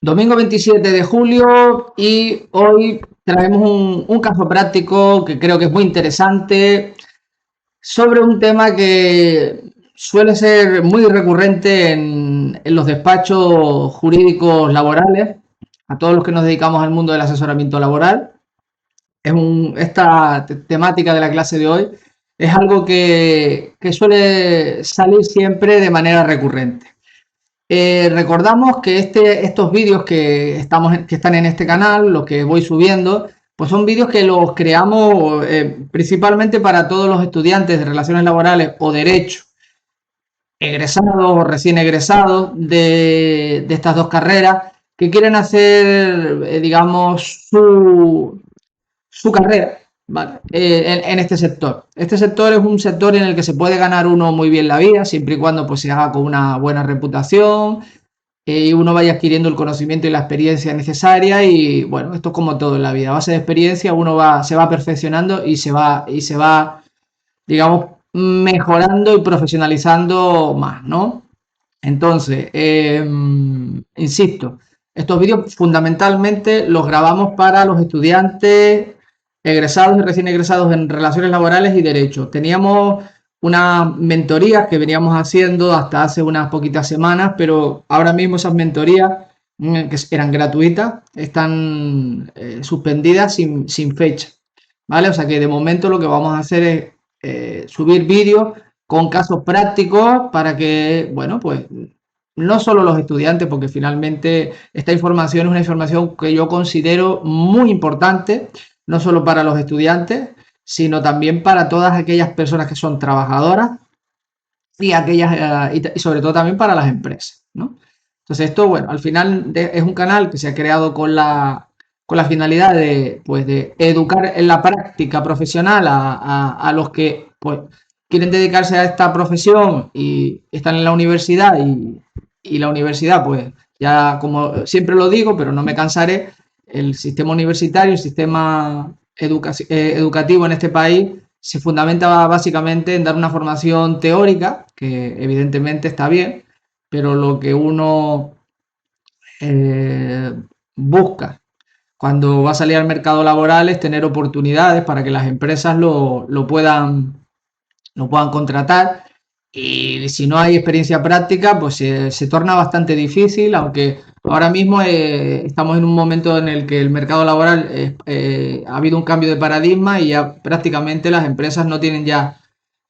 Domingo 27 de julio y hoy traemos un caso práctico que creo que es muy interesante sobre un tema que suele ser muy recurrente en los despachos jurídicos laborales, a todos los que nos dedicamos al mundo del asesoramiento laboral. Esta temática de la clase de hoy es algo que suele salir siempre de manera recurrente. Recordamos que estos vídeos que están en este canal, los que voy subiendo, pues son vídeos que los creamos principalmente para todos los estudiantes de relaciones laborales o derecho, egresados o recién egresados de estas dos carreras, que quieren hacer, digamos, su carrera, ¿vale? En este sector. Este sector es un sector en el que se puede ganar uno muy bien la vida, siempre y cuando pues, se haga con una buena reputación, y uno vaya adquiriendo el conocimiento y la experiencia necesaria. Y bueno, esto es como todo en la vida, a base de experiencia se va perfeccionando y se va, digamos, mejorando y profesionalizando más, ¿no? Entonces, insisto, estos vídeos fundamentalmente los grabamos para los estudiantes egresados y recién egresados en relaciones laborales y derecho. Teníamos unas mentorías que veníamos haciendo hasta hace unas poquitas semanas, pero ahora mismo esas mentorías, que eran gratuitas, están suspendidas sin fecha, ¿vale? O sea que de momento lo que vamos a hacer es subir vídeos con casos prácticos para que, bueno, pues no solo los estudiantes, porque finalmente esta información es una información que yo considero muy importante, no solo para los estudiantes, sino también para todas aquellas personas que son trabajadoras y aquellas y sobre todo también para las empresas, ¿no? Entonces esto, bueno, al final es un canal que se ha creado con la finalidad de, pues, de educar en la práctica profesional a los que pues, quieren dedicarse a esta profesión y están en la universidad y la universidad, pues ya como siempre lo digo, pero no me cansaré, el sistema universitario, el sistema educativo en este país se fundamenta básicamente en dar una formación teórica, que evidentemente está bien, pero lo que uno eh, busca cuando va a salir al mercado laboral es tener oportunidades para que las empresas lo puedan contratar. Y si no hay experiencia práctica, pues se torna bastante difícil, aunque ahora mismo estamos en un momento en el que el mercado laboral ha habido un cambio de paradigma y ya prácticamente las empresas no tienen ya,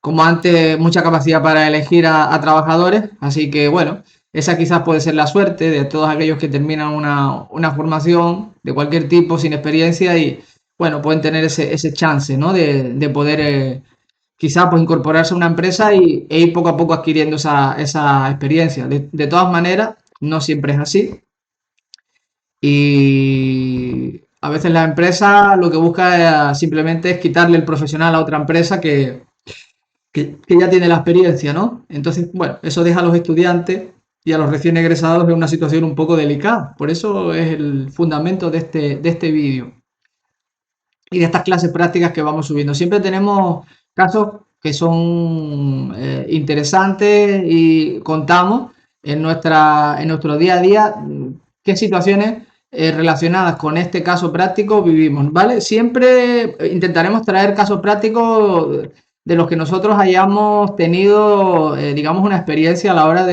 como antes, mucha capacidad para elegir a trabajadores. Así que bueno, esa quizás puede ser la suerte de todos aquellos que terminan una formación de cualquier tipo sin experiencia y bueno, pueden tener ese chance, ¿no? De poder quizá pues incorporarse a una empresa e ir poco a poco adquiriendo esa experiencia. De todas maneras, no siempre es así. Y a veces la empresa lo que busca simplemente es quitarle el profesional a otra empresa que ya tiene la experiencia, ¿no? Entonces, bueno, eso deja a los estudiantes y a los recién egresados en una situación un poco delicada. Por eso es el fundamento de este vídeo y de estas clases prácticas que vamos subiendo. Siempre tenemos casos que son interesantes y contamos en nuestro día a día qué situaciones relacionadas con este caso práctico vivimos, ¿vale? Siempre intentaremos traer casos prácticos de los que nosotros hayamos tenido, digamos, una experiencia a la hora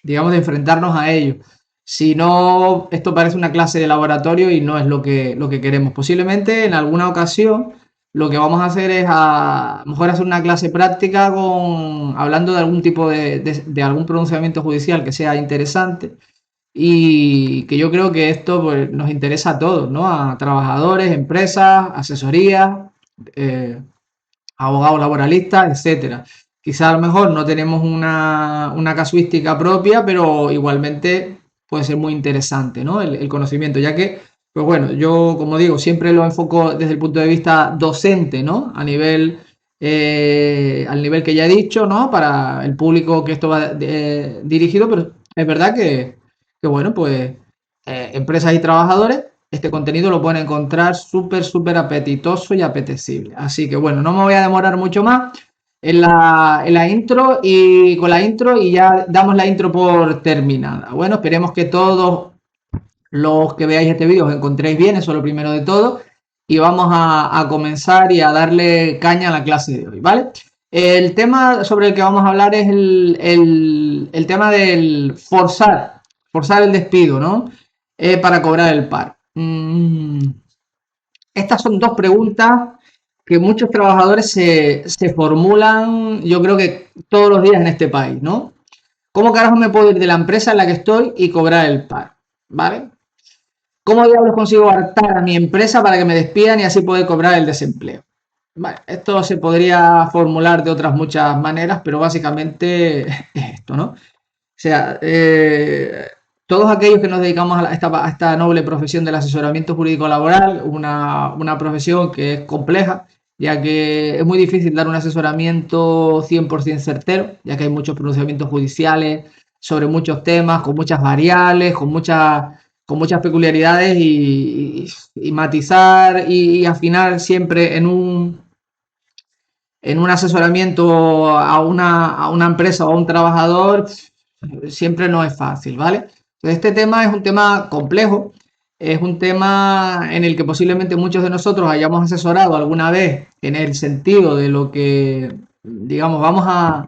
digamos, de enfrentarnos a ellos. Si no, esto parece una clase de laboratorio y no es lo que queremos. Posiblemente en alguna ocasión lo que vamos a hacer es a lo mejor hacer una clase práctica hablando de algún tipo de algún pronunciamiento judicial que sea interesante y que yo creo que esto pues, nos interesa a todos, ¿no? A trabajadores, empresas, asesorías, eh, abogados laboralistas, etcétera. Quizá a lo mejor no tenemos una casuística propia, pero igualmente puede ser muy interesante, ¿no? El conocimiento, ya que, pues bueno, yo, como digo, siempre lo enfoco desde el punto de vista docente, ¿no? Al nivel que ya he dicho, ¿no? Para el público que esto va dirigido, pero es verdad que bueno, pues empresas y trabajadores este contenido lo pueden encontrar súper apetitoso y apetecible. Así que bueno, no me voy a demorar mucho más. en la intro y con la intro y ya damos la intro por terminada. Bueno, esperemos que todos los que veáis este vídeo os encontréis bien, eso es lo primero de todo. Y vamos a comenzar y a darle caña a la clase de hoy, ¿vale? El tema sobre el que vamos a hablar es el tema del forzar el despido, ¿no? Para cobrar el paro. Estas son dos preguntas que muchos trabajadores se formulan, yo creo que todos los días en este país, ¿no? ¿Cómo carajo me puedo ir de la empresa en la que estoy y cobrar el paro? ¿Vale? ¿Cómo diablos consigo hartar a mi empresa para que me despidan y así poder cobrar el desempleo? Vale, esto se podría formular de otras muchas maneras, pero básicamente es esto, ¿no? O sea, todos aquellos que nos dedicamos a esta noble profesión del asesoramiento jurídico laboral, una profesión que es compleja, ya que es muy difícil dar un asesoramiento 100% certero, ya que hay muchos pronunciamientos judiciales sobre muchos temas, con muchas variables, con muchas peculiaridades y matizar y afinar siempre en un asesoramiento a una empresa o a un trabajador siempre no es fácil, ¿vale? Entonces este tema es un tema complejo, es un tema en el que posiblemente muchos de nosotros hayamos asesorado alguna vez en el sentido de lo que, digamos, vamos a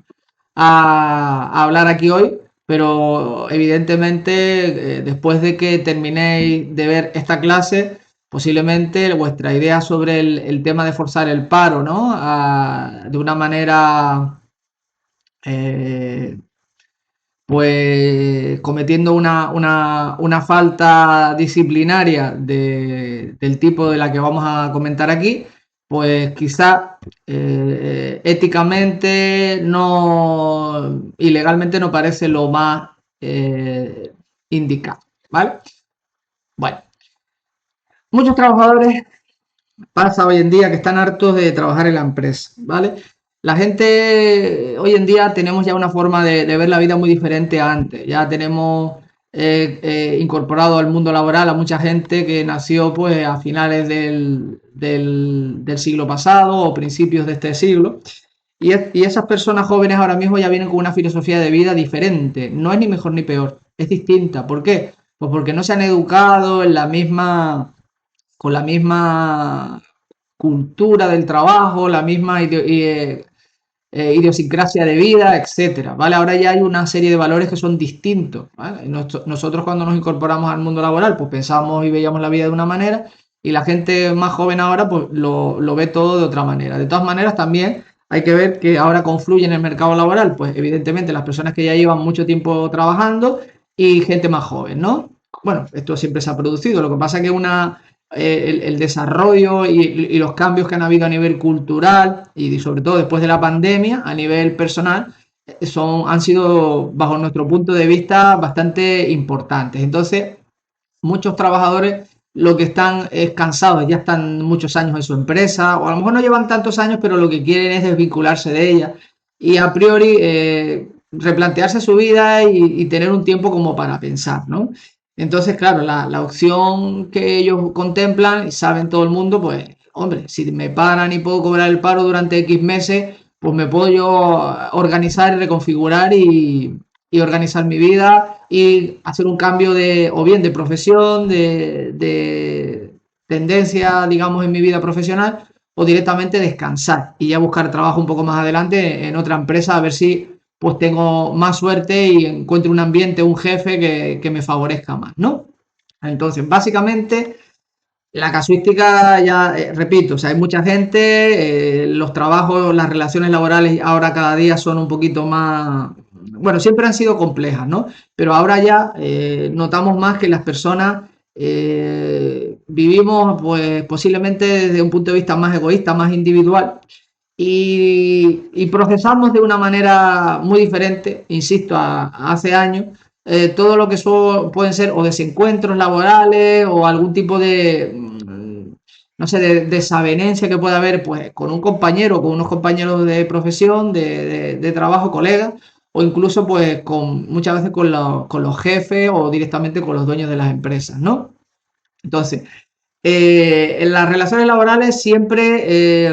hablar aquí hoy, pero evidentemente después de que terminéis de ver esta clase, posiblemente vuestra idea sobre el tema de forzar el paro, ¿no? De una manera, eh, pues cometiendo una falta disciplinaria del tipo de la que vamos a comentar aquí, pues quizá éticamente no, y legalmente no parece lo más indicado, ¿vale? Bueno, muchos trabajadores pasa hoy en día que están hartos de trabajar en la empresa, ¿vale? La gente, hoy en día tenemos ya una forma de ver la vida muy diferente a antes. Ya tenemos incorporado al mundo laboral a mucha gente que nació pues a finales del siglo pasado o principios de este siglo. Y esas personas jóvenes ahora mismo ya vienen con una filosofía de vida diferente. No es ni mejor ni peor, es distinta. ¿Por qué? Pues porque no se han educado en la misma, con la misma cultura del trabajo, la misma idiosincrasia de vida, etcétera, ¿vale? Ahora ya hay una serie de valores que son distintos, ¿vale? Nosotros cuando nos incorporamos al mundo laboral, pues pensamos y veíamos la vida de una manera y la gente más joven ahora pues lo ve todo de otra manera. De todas maneras, también hay que ver que ahora confluye en el mercado laboral, pues evidentemente las personas que ya llevan mucho tiempo trabajando y gente más joven, ¿no? Bueno, esto siempre se ha producido, lo que pasa es que el desarrollo y los cambios que han habido a nivel cultural y sobre todo después de la pandemia a nivel personal han sido, bajo nuestro punto de vista, bastante importantes. Entonces, muchos trabajadores lo que están es cansados, ya están muchos años en su empresa, o a lo mejor no llevan tantos años, pero lo que quieren es desvincularse de ella y a priori replantearse su vida y tener un tiempo como para pensar, ¿no? Entonces, claro, la opción que ellos contemplan y saben todo el mundo, pues, hombre, si me paran y puedo cobrar el paro durante X meses, pues me puedo yo organizar y reconfigurar y organizar mi vida y hacer un cambio de, o bien de profesión, de tendencia, digamos, en mi vida profesional, o directamente descansar y ya buscar trabajo un poco más adelante en otra empresa a ver si pues tengo más suerte y encuentro un ambiente, un jefe que me favorezca más, ¿no? Entonces, básicamente, la casuística, ya repito, o sea, hay mucha gente, los trabajos, las relaciones laborales ahora cada día son un poquito más, bueno, siempre han sido complejas, ¿no? Pero ahora ya notamos más que las personas vivimos, pues, posiblemente desde un punto de vista más egoísta, más individual, y procesamos de una manera muy diferente, insisto, a hace años, todo lo que pueden ser o desencuentros laborales o algún tipo de, no sé, de desavenencia que pueda haber pues, con un compañero, con unos compañeros de profesión, de trabajo, colegas, o incluso pues muchas veces con los jefes o directamente con los dueños de las empresas, ¿no? Entonces, en las relaciones laborales siempre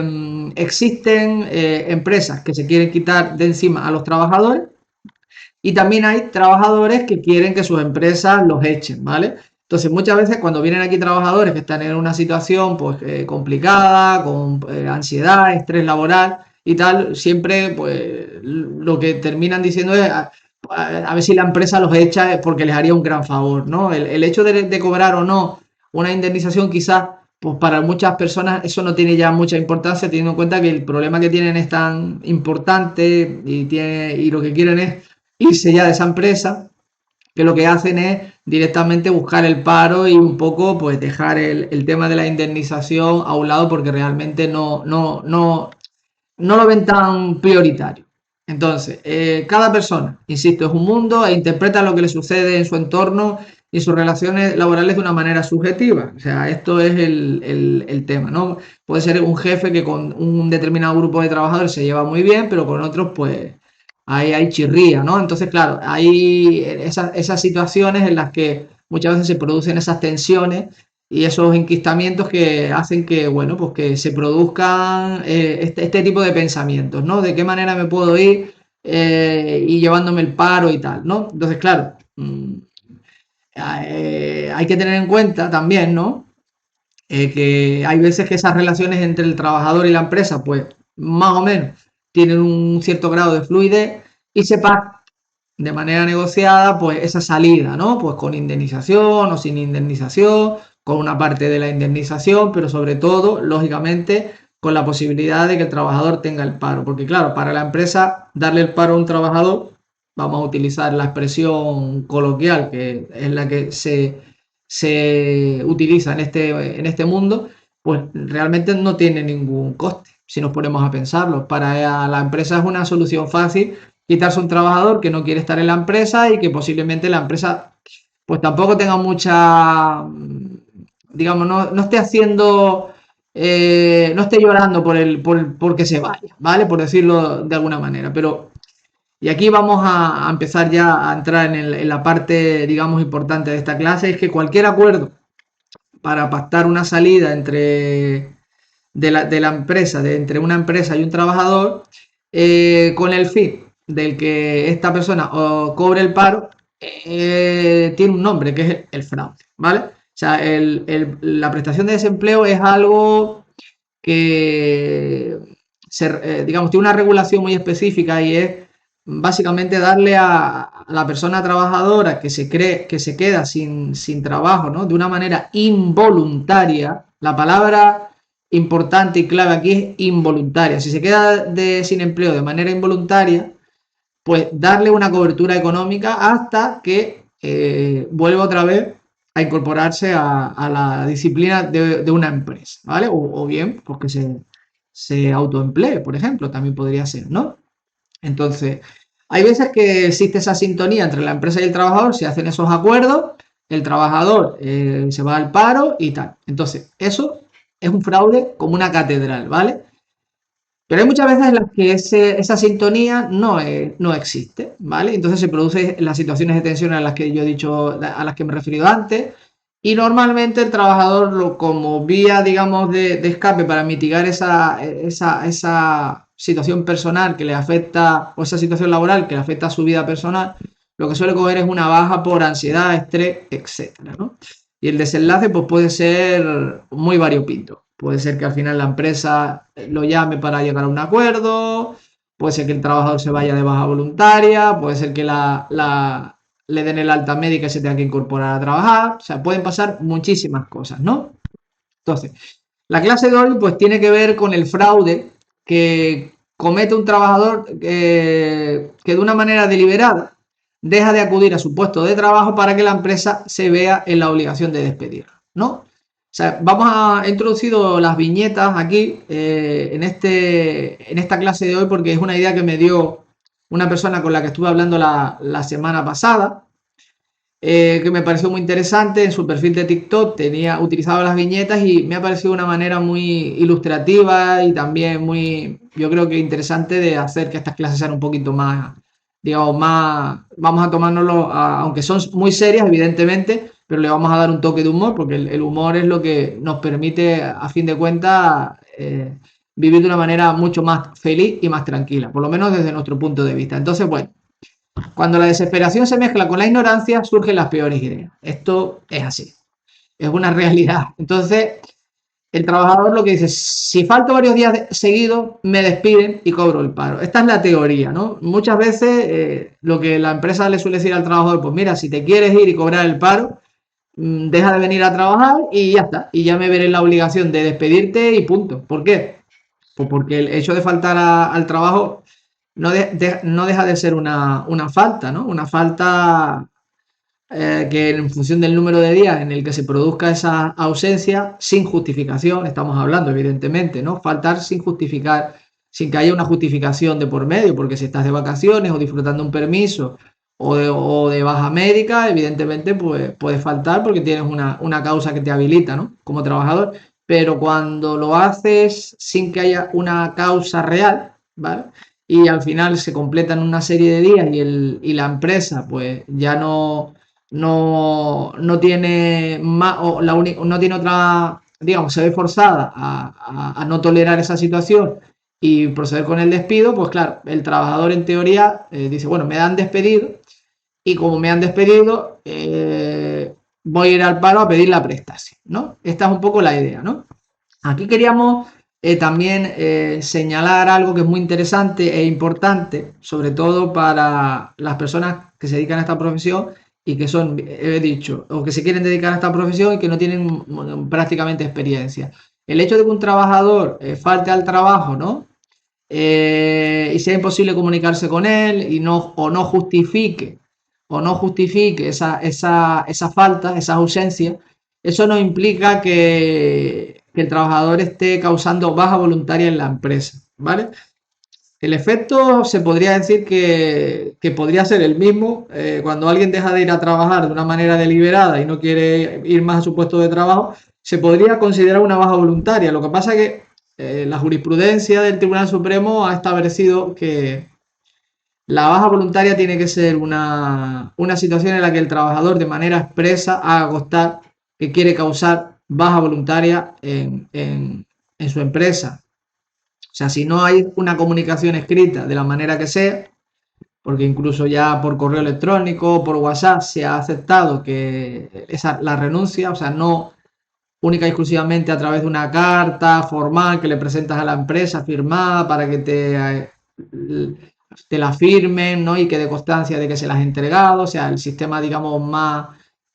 existen empresas que se quieren quitar de encima a los trabajadores y también hay trabajadores que quieren que sus empresas los echen, ¿vale? Entonces, muchas veces cuando vienen aquí trabajadores que están en una situación pues, complicada, con ansiedad, estrés laboral y tal, siempre pues, lo que terminan diciendo es a ver si la empresa los echa porque les haría un gran favor, ¿no? El hecho de cobrar o no una indemnización quizás pues para muchas personas eso no tiene ya mucha importancia, teniendo en cuenta que el problema que tienen es tan importante y lo que quieren es irse ya de esa empresa, que lo que hacen es directamente buscar el paro y un poco pues dejar el tema de la indemnización a un lado porque realmente no lo ven tan prioritario. Entonces, cada persona, insisto, es un mundo e interpreta lo que le sucede en su entorno y sus relaciones laborales de una manera subjetiva. O sea, esto es el tema, ¿no? Puede ser un jefe que con un determinado grupo de trabajadores se lleva muy bien, pero con otros, pues, ahí hay chirría, ¿no? Entonces, claro, hay esas situaciones en las que muchas veces se producen esas tensiones y esos enquistamientos que hacen que, bueno, pues que se produzcan este tipo de pensamientos, ¿no? De qué manera me puedo ir y llevándome el paro y tal, ¿no? Entonces, claro, hay que tener en cuenta también, ¿no? Que hay veces que esas relaciones entre el trabajador y la empresa, pues más o menos tienen un cierto grado de fluidez y se pacta de manera negociada, pues esa salida, ¿no? Pues con indemnización o sin indemnización, con una parte de la indemnización, pero sobre todo, lógicamente, con la posibilidad de que el trabajador tenga el paro. Porque claro, para la empresa, darle el paro a un trabajador, vamos a utilizar la expresión coloquial, que es la que se utiliza en este mundo, pues realmente no tiene ningún coste, si nos ponemos a pensarlo. Para la empresa es una solución fácil quitarse un trabajador que no quiere estar en la empresa y que posiblemente la empresa pues tampoco tenga mucha, digamos, no esté haciendo, no esté llorando porque se vaya, ¿vale? Por decirlo de alguna manera. Pero, y aquí vamos a empezar ya a entrar en la parte, digamos, importante de esta clase, es que cualquier acuerdo para pactar una salida de la empresa, entre una empresa y un trabajador, con el fin del que esta persona cobre el paro, tiene un nombre que es el fraude, ¿vale? O sea, la prestación de desempleo es algo que, digamos, tiene una regulación muy específica y es básicamente darle a la persona trabajadora que se cree que se queda sin trabajo, ¿no? De una manera involuntaria. La palabra importante y clave aquí es involuntaria. Si se queda sin empleo de manera involuntaria, pues darle una cobertura económica hasta que vuelva otra vez a incorporarse a la disciplina de una empresa, ¿vale? O bien, pues que se autoemplee, por ejemplo, también podría ser, ¿no? Entonces, hay veces que existe esa sintonía entre la empresa y el trabajador, se hacen esos acuerdos, el trabajador se va al paro y tal. Entonces, eso es un fraude como una catedral, ¿vale? Pero hay muchas veces en las que esa sintonía no existe, ¿vale? Entonces se producen las situaciones de tensión a las que yo he dicho, a las que me he referido antes, y normalmente el trabajador, como vía, digamos, de escape para mitigar esa situación personal que le afecta, o esa situación laboral que le afecta a su vida personal, lo que suele coger es una baja por ansiedad, estrés, etcétera, ¿no? Y el desenlace pues, puede ser muy variopinto. Puede ser que al final la empresa lo llame para llegar a un acuerdo, puede ser que el trabajador se vaya de baja voluntaria, puede ser que le den el alta médica y se tenga que incorporar a trabajar. O sea, pueden pasar muchísimas cosas, ¿no? Entonces, la clase de hoy pues tiene que ver con el fraude que comete un trabajador que de una manera deliberada deja de acudir a su puesto de trabajo para que la empresa se vea en la obligación de despedirlo, ¿no? O sea, vamos a introducir las viñetas aquí en esta clase de hoy porque es una idea que me dio una persona con la que estuve hablando la semana pasada, que me pareció muy interesante. En su perfil de TikTok utilizaba las viñetas y me ha parecido una manera muy ilustrativa y también muy, yo creo que interesante de hacer que estas clases sean un poquito más, digamos, vamos a tomárnoslo, aunque son muy serias, evidentemente, pero le vamos a dar un toque de humor porque el humor es lo que nos permite, a fin de cuentas, vivir de una manera mucho más feliz y más tranquila, por lo menos desde nuestro punto de vista. Entonces, bueno, cuando la desesperación se mezcla con la ignorancia, surgen las peores ideas. Esto es así, es una realidad. Entonces, el trabajador lo que dice, si falto varios días seguidos, me despiden y cobro el paro. Esta es la teoría, ¿no? Muchas veces lo que la empresa le suele decir al trabajador, pues mira, si te quieres ir y cobrar el paro, deja de venir a trabajar y ya está. Y ya me veré en la obligación de despedirte y punto. ¿Por qué? Pues porque el hecho de faltar al trabajo no deja de ser una falta, ¿no? Una falta que en función del número de días en el que se produzca esa ausencia, sin justificación, estamos hablando evidentemente, ¿no? Faltar sin justificar, sin que haya una justificación de por medio, porque si estás de vacaciones o disfrutando un permiso o de baja médica, evidentemente pues puedes faltar porque tienes una causa que te habilita, ¿no? Como trabajador, pero cuando lo haces sin que haya una causa real, ¿vale? Y al final se completan una serie de días y la empresa pues ya no tiene más, o no tiene otra, digamos, se ve forzada a no tolerar esa situación y proceder con el despido, pues claro, el trabajador en teoría dice, bueno, me han despedido y como me han despedido, voy a ir al paro a pedir la prestación, ¿no? Esta es un poco la idea, ¿no? Aquí queríamos también señalar algo que es muy interesante e importante, sobre todo para las personas que se dedican a esta profesión y que son, he dicho, o que se quieren dedicar a esta profesión y que no tienen prácticamente experiencia. El hecho de que un trabajador falte al trabajo, ¿no? Y sea imposible comunicarse con él y no justifique esa falta, esa ausencia, eso no implica que el trabajador esté causando baja voluntaria en la empresa, ¿vale? El efecto se podría decir que podría ser el mismo cuando alguien deja de ir a trabajar de una manera deliberada y no quiere ir más a su puesto de trabajo, se podría considerar una baja voluntaria. Lo que pasa es que la jurisprudencia del Tribunal Supremo ha establecido que la baja voluntaria tiene que ser una situación en la que el trabajador de manera expresa haga constar que quiere causar baja voluntaria en su empresa. O sea, si no hay una comunicación escrita de la manera que sea, porque incluso ya por correo electrónico, por WhatsApp, se ha aceptado que la renuncia, o sea, no única y exclusivamente a través de una carta formal que le presentas a la empresa firmada para que te la firmen, ¿no? Y que dé constancia de que se las has entregado, o sea, el sistema, digamos,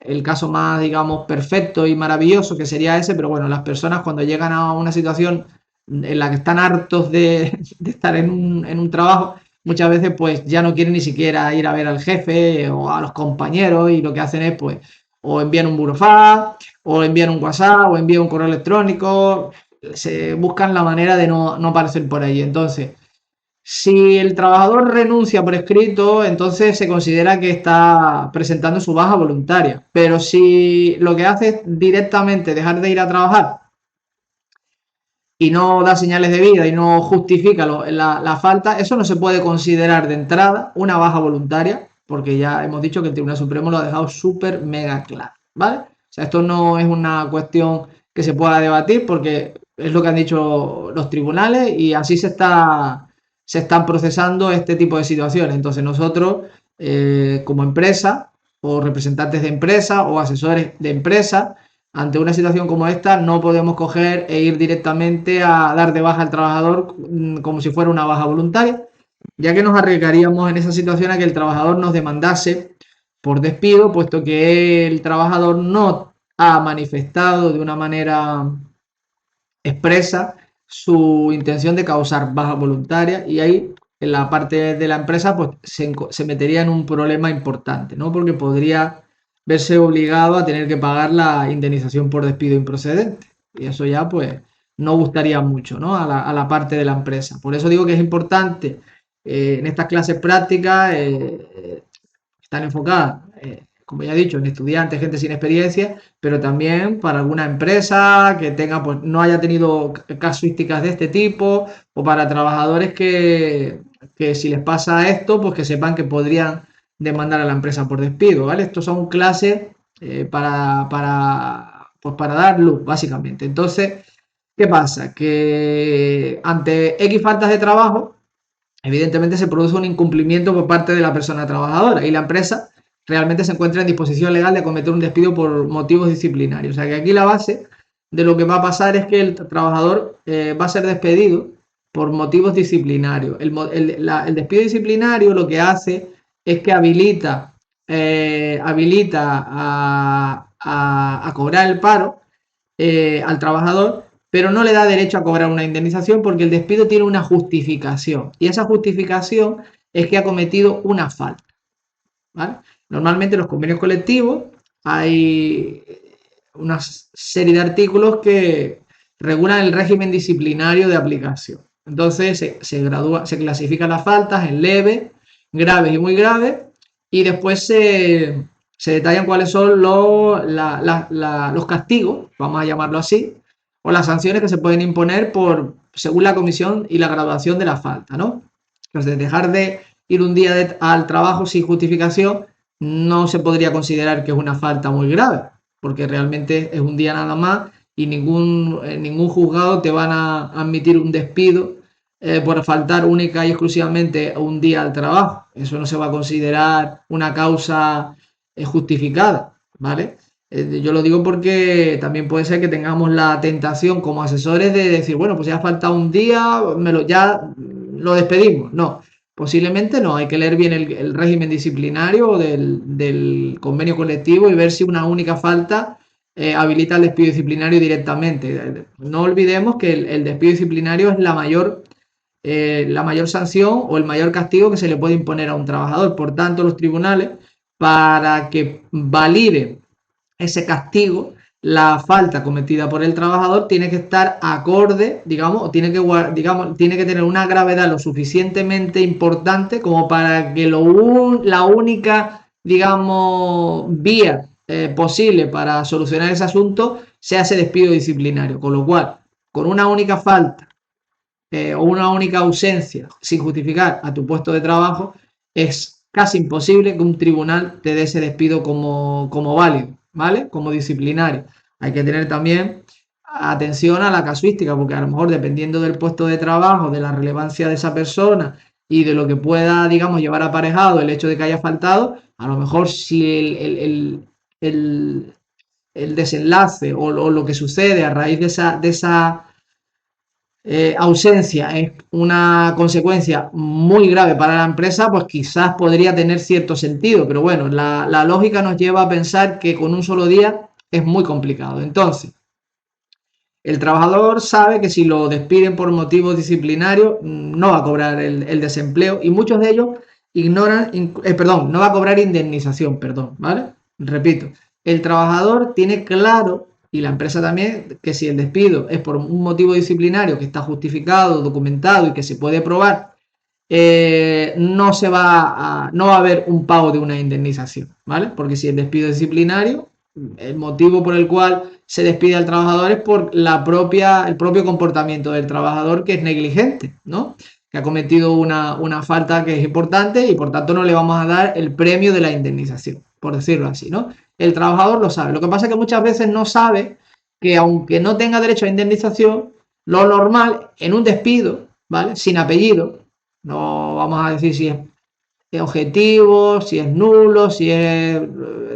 el caso más, digamos, perfecto y maravilloso que sería ese, pero bueno, las personas cuando llegan a una situación en la que están hartos de estar en un trabajo, muchas veces pues ya no quieren ni siquiera ir a ver al jefe o a los compañeros y lo que hacen es pues o envían un burofax o envían un WhatsApp o envían un correo electrónico, se buscan la manera de no aparecer por ahí. Entonces, si el trabajador renuncia por escrito, entonces se considera que está presentando su baja voluntaria. Pero si lo que hace es directamente dejar de ir a trabajar y no da señales de vida y no justifica la falta, eso no se puede considerar de entrada una baja voluntaria, porque ya hemos dicho que el Tribunal Supremo lo ha dejado súper mega claro, ¿vale? O sea, esto no es una cuestión que se pueda debatir porque es lo que han dicho los tribunales y así se están procesando este tipo de situaciones. Entonces nosotros, como empresa, o representantes de empresa, o asesores de empresa, ante una situación como esta, no podemos coger e ir directamente a dar de baja al trabajador como si fuera una baja voluntaria, ya que nos arriesgaríamos en esa situación a que el trabajador nos demandase por despido, puesto que el trabajador no ha manifestado de una manera expresa su intención de causar baja voluntaria y ahí en la parte de la empresa pues se metería en un problema importante, ¿no? Porque podría verse obligado a tener que pagar la indemnización por despido improcedente y eso ya pues no gustaría mucho, ¿no? A la parte de la empresa. Por eso digo que es importante en estas clases prácticas están enfocadas, como ya he dicho, en estudiantes, gente sin experiencia, pero también para alguna empresa que tenga, pues, no haya tenido casuísticas de este tipo, o para trabajadores que si les pasa esto, pues que sepan que podrían demandar a la empresa por despido, ¿vale? Estos son clases pues para dar luz, básicamente. Entonces, ¿Qué pasa? Que ante X faltas de trabajo, evidentemente se produce un incumplimiento por parte de la persona trabajadora y la empresa realmente se encuentra en disposición legal de acometer un despido por motivos disciplinarios. O sea que aquí la base de lo que va a pasar es que el trabajador va a ser despedido por motivos disciplinarios. El despido disciplinario lo que hace es que habilita a cobrar el paro al trabajador, pero no le da derecho a cobrar una indemnización porque el despido tiene una justificación y esa justificación es que ha cometido una falta, ¿vale? Normalmente en los convenios colectivos hay una serie de artículos que regulan el régimen disciplinario de aplicación. Entonces se clasifican las faltas en leves, graves y muy graves y después se detallan cuáles son los castigos, vamos a llamarlo así, o las sanciones que se pueden imponer según la comisión y la graduación de la falta, ¿no? Entonces, dejar de ir un día al trabajo sin justificación no se podría considerar que es una falta muy grave, porque realmente es un día nada más y ningún juzgado te van a admitir un despido por faltar única y exclusivamente un día al trabajo. Eso no se va a considerar una causa justificada, ¿vale? Yo lo digo porque también puede ser que tengamos la tentación como asesores de decir, bueno, pues ya ha faltado un día, ya lo despedimos. No, posiblemente no, hay que leer bien el régimen disciplinario del convenio colectivo y ver si una única falta habilita el despido disciplinario directamente. No olvidemos que el despido disciplinario es la mayor sanción o el mayor castigo que se le puede imponer a un trabajador. Por tanto, los tribunales, para que valide ese castigo, la falta cometida por el trabajador tiene que estar acorde, digamos, o tiene que tener una gravedad lo suficientemente importante como para que la única, digamos, vía posible para solucionar ese asunto sea ese despido disciplinario. Con lo cual, con una única falta o una única ausencia sin justificar a tu puesto de trabajo, es casi imposible que un tribunal te dé ese despido como válido, ¿vale? Como disciplinario. Hay que tener también atención a la casuística, porque a lo mejor dependiendo del puesto de trabajo, de la relevancia de esa persona y de lo que pueda, digamos, llevar aparejado el hecho de que haya faltado, a lo mejor si el desenlace o lo que sucede a raíz de esa ausencia es una consecuencia muy grave para la empresa, pues quizás podría tener cierto sentido, pero bueno, la lógica nos lleva a pensar que con un solo día es muy complicado. Entonces, el trabajador sabe que si lo despiden por motivos disciplinarios no va a cobrar el desempleo y muchos de ellos no va a cobrar indemnización, perdón, ¿vale? Repito, el trabajador tiene claro y la empresa también que si el despido es por un motivo disciplinario que está justificado, documentado y que se puede probar, no va a haber un pago de una indemnización, ¿vale? Porque si el despido es disciplinario, el motivo por el cual se despide al trabajador es por el propio comportamiento del trabajador que es negligente, ¿no? Que ha cometido una falta que es importante y por tanto no le vamos a dar el premio de la indemnización, por decirlo así, ¿no? El trabajador lo sabe. Lo que pasa es que muchas veces no sabe que aunque no tenga derecho a indemnización, lo normal en un despido, ¿vale? Sin apellido, no vamos a decir si es objetivo, si es nulo, si es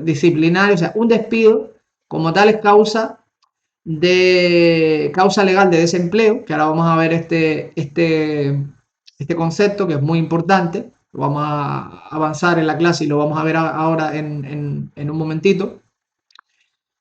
disciplinario, o sea, un despido como tal es causa legal de desempleo, que ahora vamos a ver este concepto que es muy importante, lo vamos a avanzar en la clase y lo vamos a ver ahora en un momentito.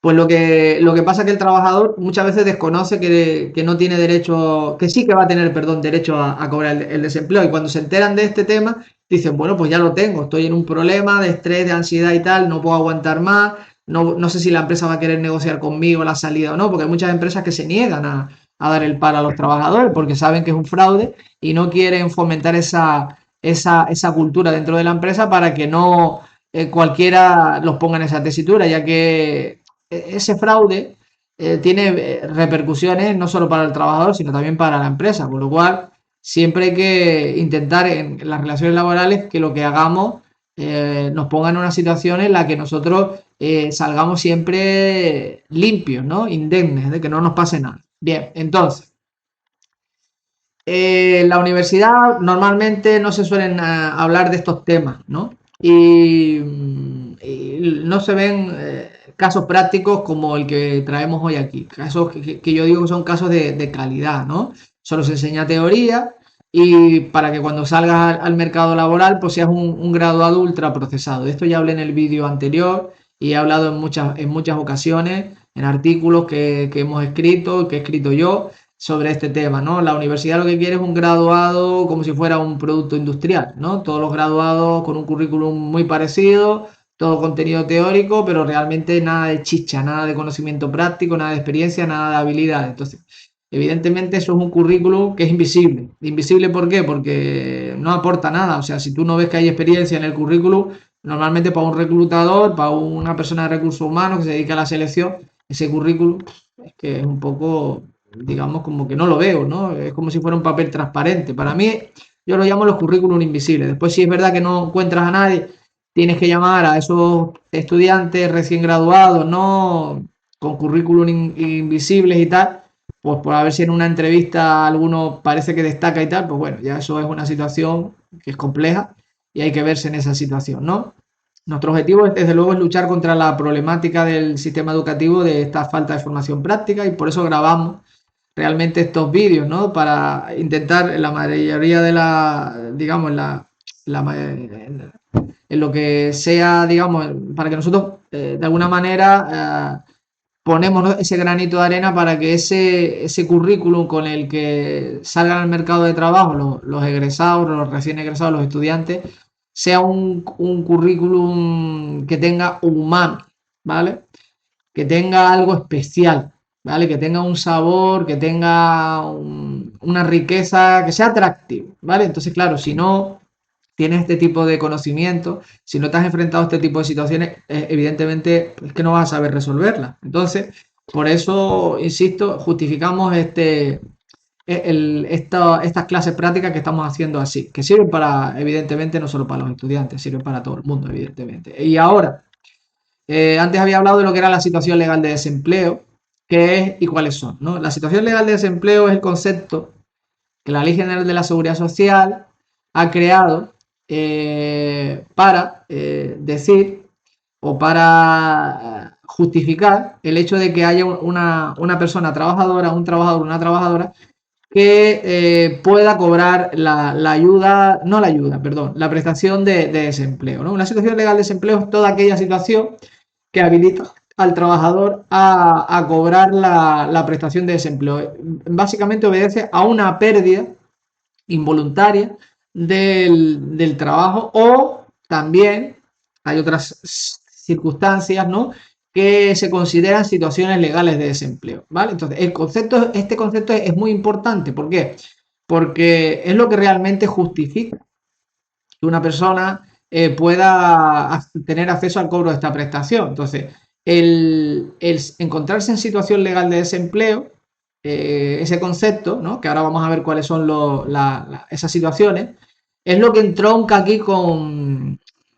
Pues lo que pasa es que el trabajador muchas veces desconoce que no tiene derecho, que sí que va a tener, perdón, derecho a cobrar el desempleo. Y cuando se enteran de este tema, dicen, bueno, pues ya lo tengo, estoy en un problema de estrés, de ansiedad y tal, no puedo aguantar más, no sé si la empresa va a querer negociar conmigo la salida o no, porque hay muchas empresas que se niegan a dar el paro a los trabajadores porque saben que es un fraude y no quieren fomentar esa cultura dentro de la empresa para que no cualquiera los ponga en esa tesitura, ya que ese fraude tiene repercusiones no solo para el trabajador, sino también para la empresa, con lo cual siempre hay que intentar en las relaciones laborales que lo que hagamos nos ponga en una situación en la que nosotros salgamos siempre limpios, ¿no? Indemnes, de que no nos pase nada. Bien, entonces, la universidad normalmente no se suelen hablar de estos temas, ¿no? Y no se ven casos prácticos como el que traemos hoy aquí. Casos que yo digo que son casos de calidad, ¿no? Solo se enseña teoría y para que cuando salgas al mercado laboral pues seas un graduado ultraprocesado. De esto ya hablé en el vídeo anterior y he hablado en muchas ocasiones, en artículos que hemos escrito, que he escrito yo sobre este tema, ¿no? La universidad lo que quiere es un graduado como si fuera un producto industrial, ¿no? Todos los graduados con un currículum muy parecido, todo contenido teórico, pero realmente nada de chicha, nada de conocimiento práctico, nada de experiencia, nada de habilidad. Entonces, evidentemente eso es un currículum que es invisible. ¿Invisible por qué? Porque no aporta nada. O sea, si tú no ves que hay experiencia en el currículum, normalmente para un reclutador, para una persona de recursos humanos que se dedica a la selección, ese currículum es que es un poco, digamos, como que no lo veo, ¿no? Es como si fuera un papel transparente. Para mí, yo lo llamo los currículum invisibles. Después, si es verdad que no encuentras a nadie, tienes que llamar a esos estudiantes recién graduados, ¿no? Con currículum invisibles y tal, pues por a ver si en una entrevista alguno parece que destaca y tal, pues bueno, ya eso es una situación que es compleja y hay que verse en esa situación, ¿no? Nuestro objetivo, desde luego, es luchar contra la problemática del sistema educativo de esta falta de formación práctica y por eso grabamos realmente estos vídeos, ¿no? Para intentar en la mayoría de digamos, en lo que sea, digamos, para que nosotros de alguna manera ponemos, ¿no?, ese granito de arena para que ese currículum con el que salgan al mercado de trabajo los egresados, los recién egresados, los estudiantes, sea un currículum que tenga humano, ¿vale? Que tenga algo especial, ¿vale? Que tenga un sabor, que tenga una riqueza, que sea atractivo, ¿vale? Entonces, claro, si no tienes este tipo de conocimiento, si no te has enfrentado a este tipo de situaciones, evidentemente es que no vas a saber resolverlas. Entonces, por eso, insisto, justificamos estas clases prácticas que estamos haciendo así, que sirven para, evidentemente, no solo para los estudiantes, sirven para todo el mundo, evidentemente. Y ahora, antes había hablado de lo que era la situación legal de desempleo, qué es y cuáles son, ¿no? La situación legal de desempleo es el concepto que la Ley General de la Seguridad Social ha creado para decir o para justificar el hecho de que haya una persona trabajadora, un trabajador, una trabajadora que pueda cobrar la ayuda, no la ayuda, perdón, la prestación de desempleo, ¿no? Una situación legal de desempleo es toda aquella situación que habilita al trabajador a cobrar la prestación de desempleo. Básicamente obedece a una pérdida involuntaria del trabajo o también hay otras circunstancias, ¿no?, que se consideran situaciones legales de desempleo, ¿vale? Entonces, este concepto es muy importante. ¿Por qué? Porque es lo que realmente justifica que una persona pueda tener acceso al cobro de esta prestación. Entonces, el encontrarse en situación legal de desempleo, ese concepto, ¿no?, que ahora vamos a ver cuáles son esas situaciones, es lo que entronca aquí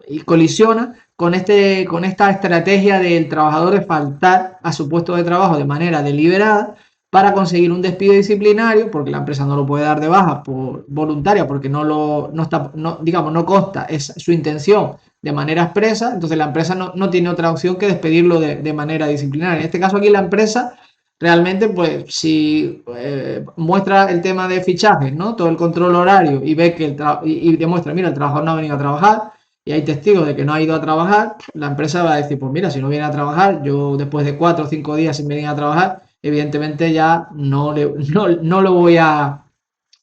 y colisiona con esta estrategia del trabajador de faltar a su puesto de trabajo de manera deliberada para conseguir un despido disciplinario, porque la empresa no lo puede dar de baja por voluntaria, porque digamos, no consta, es su intención de manera expresa. Entonces la empresa no tiene otra opción que despedirlo de manera disciplinaria. En este caso aquí la empresa realmente, pues, si muestra el tema de fichajes, ¿no?, todo el control horario y ve que y demuestra, mira, el trabajador no ha venido a trabajar y hay testigos de que no ha ido a trabajar, la empresa va a decir, pues mira, si no viene a trabajar, yo después de 4 o 5 días sin venir a trabajar, evidentemente ya no lo voy a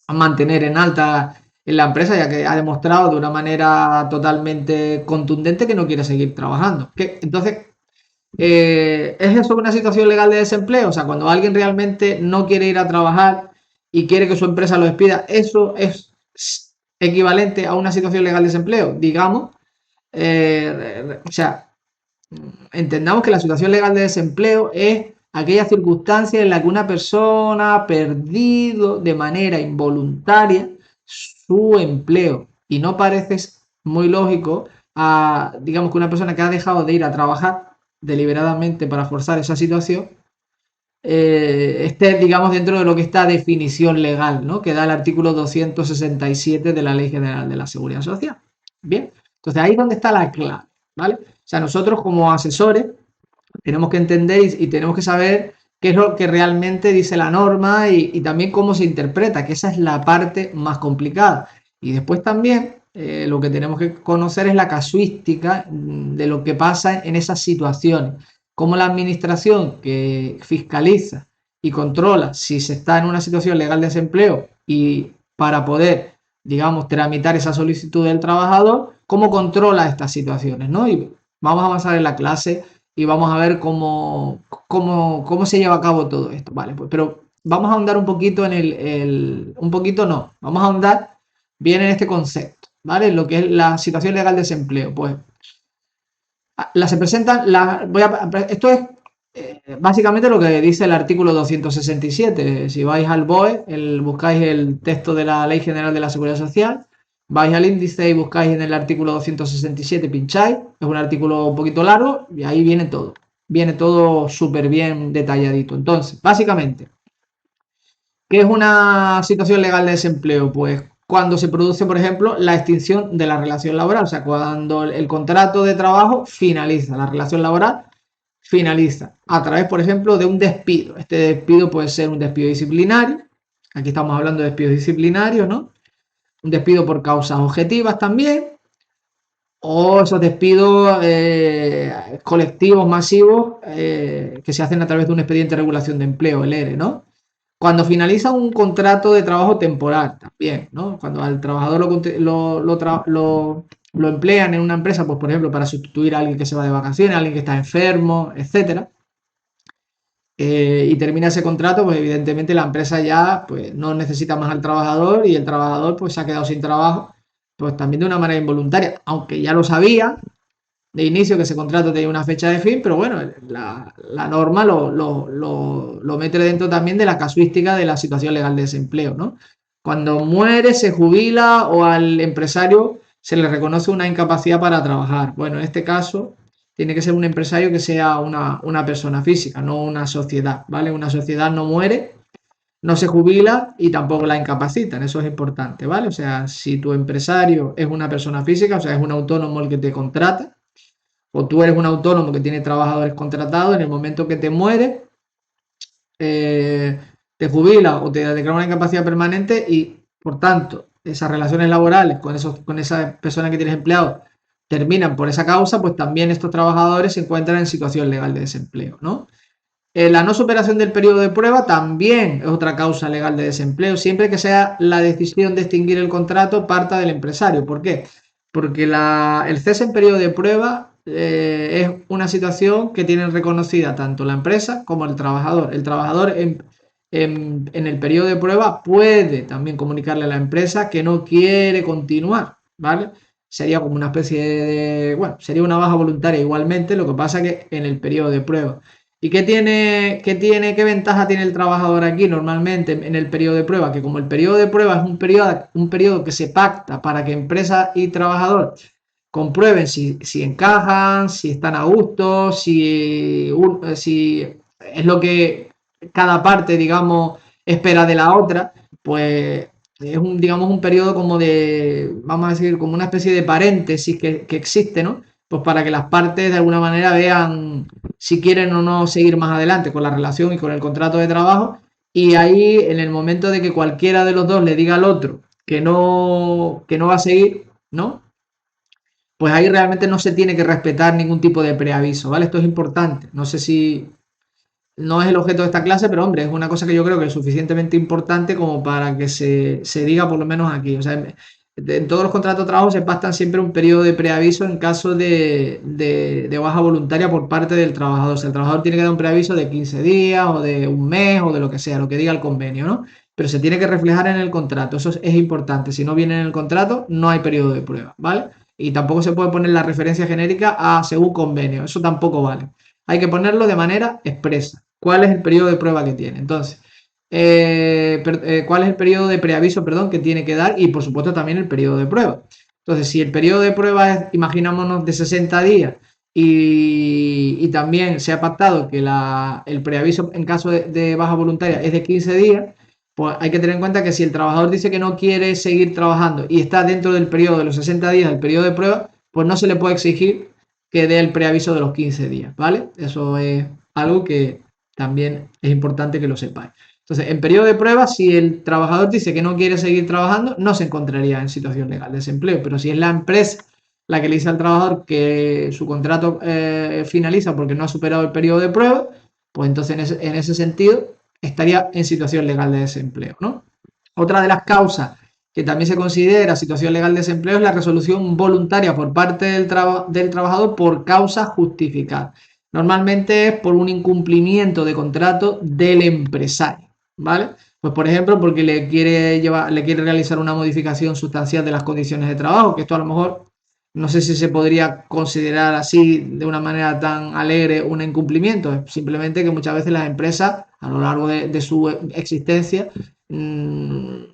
mantener en alta en la empresa, ya que ha demostrado de una manera totalmente contundente que no quiere seguir trabajando. Entonces, ¿es eso una situación legal de desempleo? O sea, cuando alguien realmente no quiere ir a trabajar y quiere que su empresa lo despida, ¿eso es equivalente a una situación legal de desempleo? Digamos, o sea, entendamos que la situación legal de desempleo es aquella circunstancia en la que una persona ha perdido de manera involuntaria su empleo y no parece muy lógico digamos, que una persona que ha dejado de ir a trabajar deliberadamente para forzar esa situación esté, digamos, dentro de lo que está definición legal, ¿no? Que da el artículo 267 de la Ley General de la Seguridad Social. Bien, entonces ahí es donde está la clave, ¿vale? O sea, nosotros como asesores tenemos que entender y tenemos que saber qué es lo que realmente dice la norma y también cómo se interpreta, que esa es la parte más complicada. Y después también lo que tenemos que conocer es la casuística de lo que pasa en esas situaciones, cómo la administración que fiscaliza y controla si se está en una situación legal de desempleo y para poder, digamos, tramitar esa solicitud del trabajador, cómo controla estas situaciones, ¿no? Y vamos a avanzar en la clase y vamos a ver cómo se lleva a cabo todo esto, ¿vale? Pues, pero vamos a ahondar un poquito en un poquito no, vamos a ahondar bien en este concepto, ¿vale? Lo que es la situación legal de desempleo, pues se presentan, esto es básicamente lo que dice el artículo 267. Si vais al BOE, buscáis el texto de la Ley General de la Seguridad Social, vais al índice y buscáis en el artículo 267, pincháis, es un artículo un poquito largo y ahí viene todo súper bien detalladito. Entonces, básicamente, ¿qué es una situación legal de desempleo? Pues cuando se produce, por ejemplo, la extinción de la relación laboral, o sea, cuando el contrato de trabajo finaliza, la relación laboral finaliza a través, por ejemplo, de un despido. Este despido puede ser un despido disciplinario, aquí estamos hablando de despidos disciplinarios, ¿no? Un despido por causas objetivas también, o esos despidos colectivos masivos que se hacen a través de un expediente de regulación de empleo, el ERE, ¿no? Cuando finaliza un contrato de trabajo temporal también, ¿no? Cuando al trabajador lo emplean en una empresa, pues por ejemplo, para sustituir a alguien que se va de vacaciones, a alguien que está enfermo, etcétera, y termina ese contrato, pues evidentemente la empresa ya pues, no necesita más al trabajador y el trabajador pues se ha quedado sin trabajo, pues también de una manera involuntaria, aunque ya lo sabía de inicio que ese contrato tenía una fecha de fin, pero bueno, la norma lo mete dentro también de la casuística de la situación legal de desempleo, ¿no? Cuando muere, se jubila o al empresario se le reconoce una incapacidad para trabajar. Bueno, en este caso tiene que ser un empresario que sea una persona física, no una sociedad, ¿vale? Una sociedad no muere, no se jubila y tampoco la incapacitan, eso es importante, ¿vale? O sea, si tu empresario es una persona física, o sea, es un autónomo el que te contrata, o tú eres un autónomo que tiene trabajadores contratados, en el momento que te mueres, te jubila o te declara una incapacidad permanente y, por tanto, esas relaciones laborales con esa persona que tienes empleado terminan por esa causa, pues también estos trabajadores se encuentran en situación legal de desempleo, ¿no? La no superación del periodo de prueba también es otra causa legal de desempleo, siempre que sea la decisión de extinguir el contrato parta del empresario. ¿Por qué? Porque el cese en periodo de prueba es una situación que tienen reconocida tanto la empresa como el trabajador. El trabajador en el periodo de prueba puede también comunicarle a la empresa que no quiere continuar, ¿vale? Sería como una especie bueno, sería una baja voluntaria igualmente, lo que pasa que en el periodo de prueba. ¿Y qué ventaja tiene el trabajador aquí normalmente en el periodo de prueba? Que como el periodo de prueba es un periodo que se pacta para que empresa y trabajador comprueben si encajan, si están a gusto, si es lo que cada parte, digamos, espera de la otra, pues es digamos, un periodo como vamos a decir, como una especie de paréntesis que existe, ¿no? Pues para que las partes de alguna manera vean si quieren o no seguir más adelante con la relación y con el contrato de trabajo. Y ahí, en el momento de que cualquiera de los dos le diga al otro que no va a seguir, ¿no? Pues ahí realmente no se tiene que respetar ningún tipo de preaviso, ¿vale? Esto es importante. No sé si no es el objeto de esta clase, pero hombre, es una cosa que yo creo que es suficientemente importante como para que se diga por lo menos aquí. O sea, en todos los contratos de trabajo se pactan siempre un periodo de preaviso en caso de baja voluntaria por parte del trabajador. O sea, el trabajador tiene que dar un preaviso de 15 días o de un mes o de lo que sea, lo que diga el convenio, ¿no? Pero se tiene que reflejar en el contrato. Eso es importante. Si no viene en el contrato, no hay periodo de prueba, ¿vale? Y tampoco se puede poner la referencia genérica a según convenio. Eso tampoco vale. Hay que ponerlo de manera expresa. ¿Cuál es el periodo de prueba que tiene? Entonces, ¿cuál es el periodo de preaviso, perdón, que tiene que dar? Y por supuesto también el periodo de prueba. Entonces, si el periodo de prueba es, imaginámonos, de 60 días y también se ha pactado que el preaviso en caso de baja voluntaria es de 15 días, pues hay que tener en cuenta que si el trabajador dice que no quiere seguir trabajando y está dentro del periodo de los 60 días, del periodo de prueba, pues no se le puede exigir que dé el preaviso de los 15 días, ¿vale? Eso es algo que también es importante que lo sepáis. Entonces, en periodo de prueba, si el trabajador dice que no quiere seguir trabajando, no se encontraría en situación legal de desempleo, pero si es la empresa la que le dice al trabajador que su contrato finaliza porque no ha superado el periodo de prueba, pues entonces en ese sentido estaría en situación legal de desempleo, ¿no? Otra de las causas que también se considera situación legal de desempleo es la resolución voluntaria por parte del trabajador por causa justificada. Normalmente es por un incumplimiento de contrato del empresario, ¿vale? Pues por ejemplo, porque le quiere realizar una modificación sustancial de las condiciones de trabajo, que esto a lo mejor no sé si se podría considerar así de una manera tan alegre un incumplimiento. Es simplemente que muchas veces las empresas a lo largo de su existencia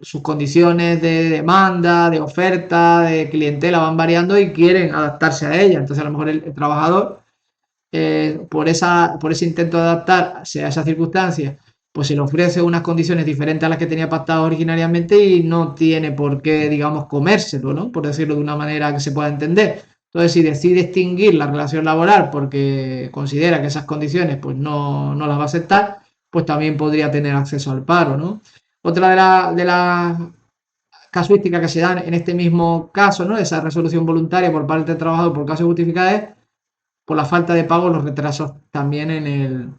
sus condiciones de demanda, de oferta, de clientela van variando y quieren adaptarse a ella. Entonces a lo mejor el trabajador por ese intento de adaptarse a esas circunstancias pues se le ofrece unas condiciones diferentes a las que tenía pactado originariamente y no tiene por qué, digamos, comérselo, ¿no? Por decirlo de una manera que se pueda entender. Entonces, si decide extinguir la relación laboral porque considera que esas condiciones pues no las va a aceptar, pues también podría tener acceso al paro, ¿no? Otra de las casuísticas que se dan en este mismo caso, ¿no? Esa resolución voluntaria por parte del trabajador por caso justificada es por la falta de pago, los retrasos también en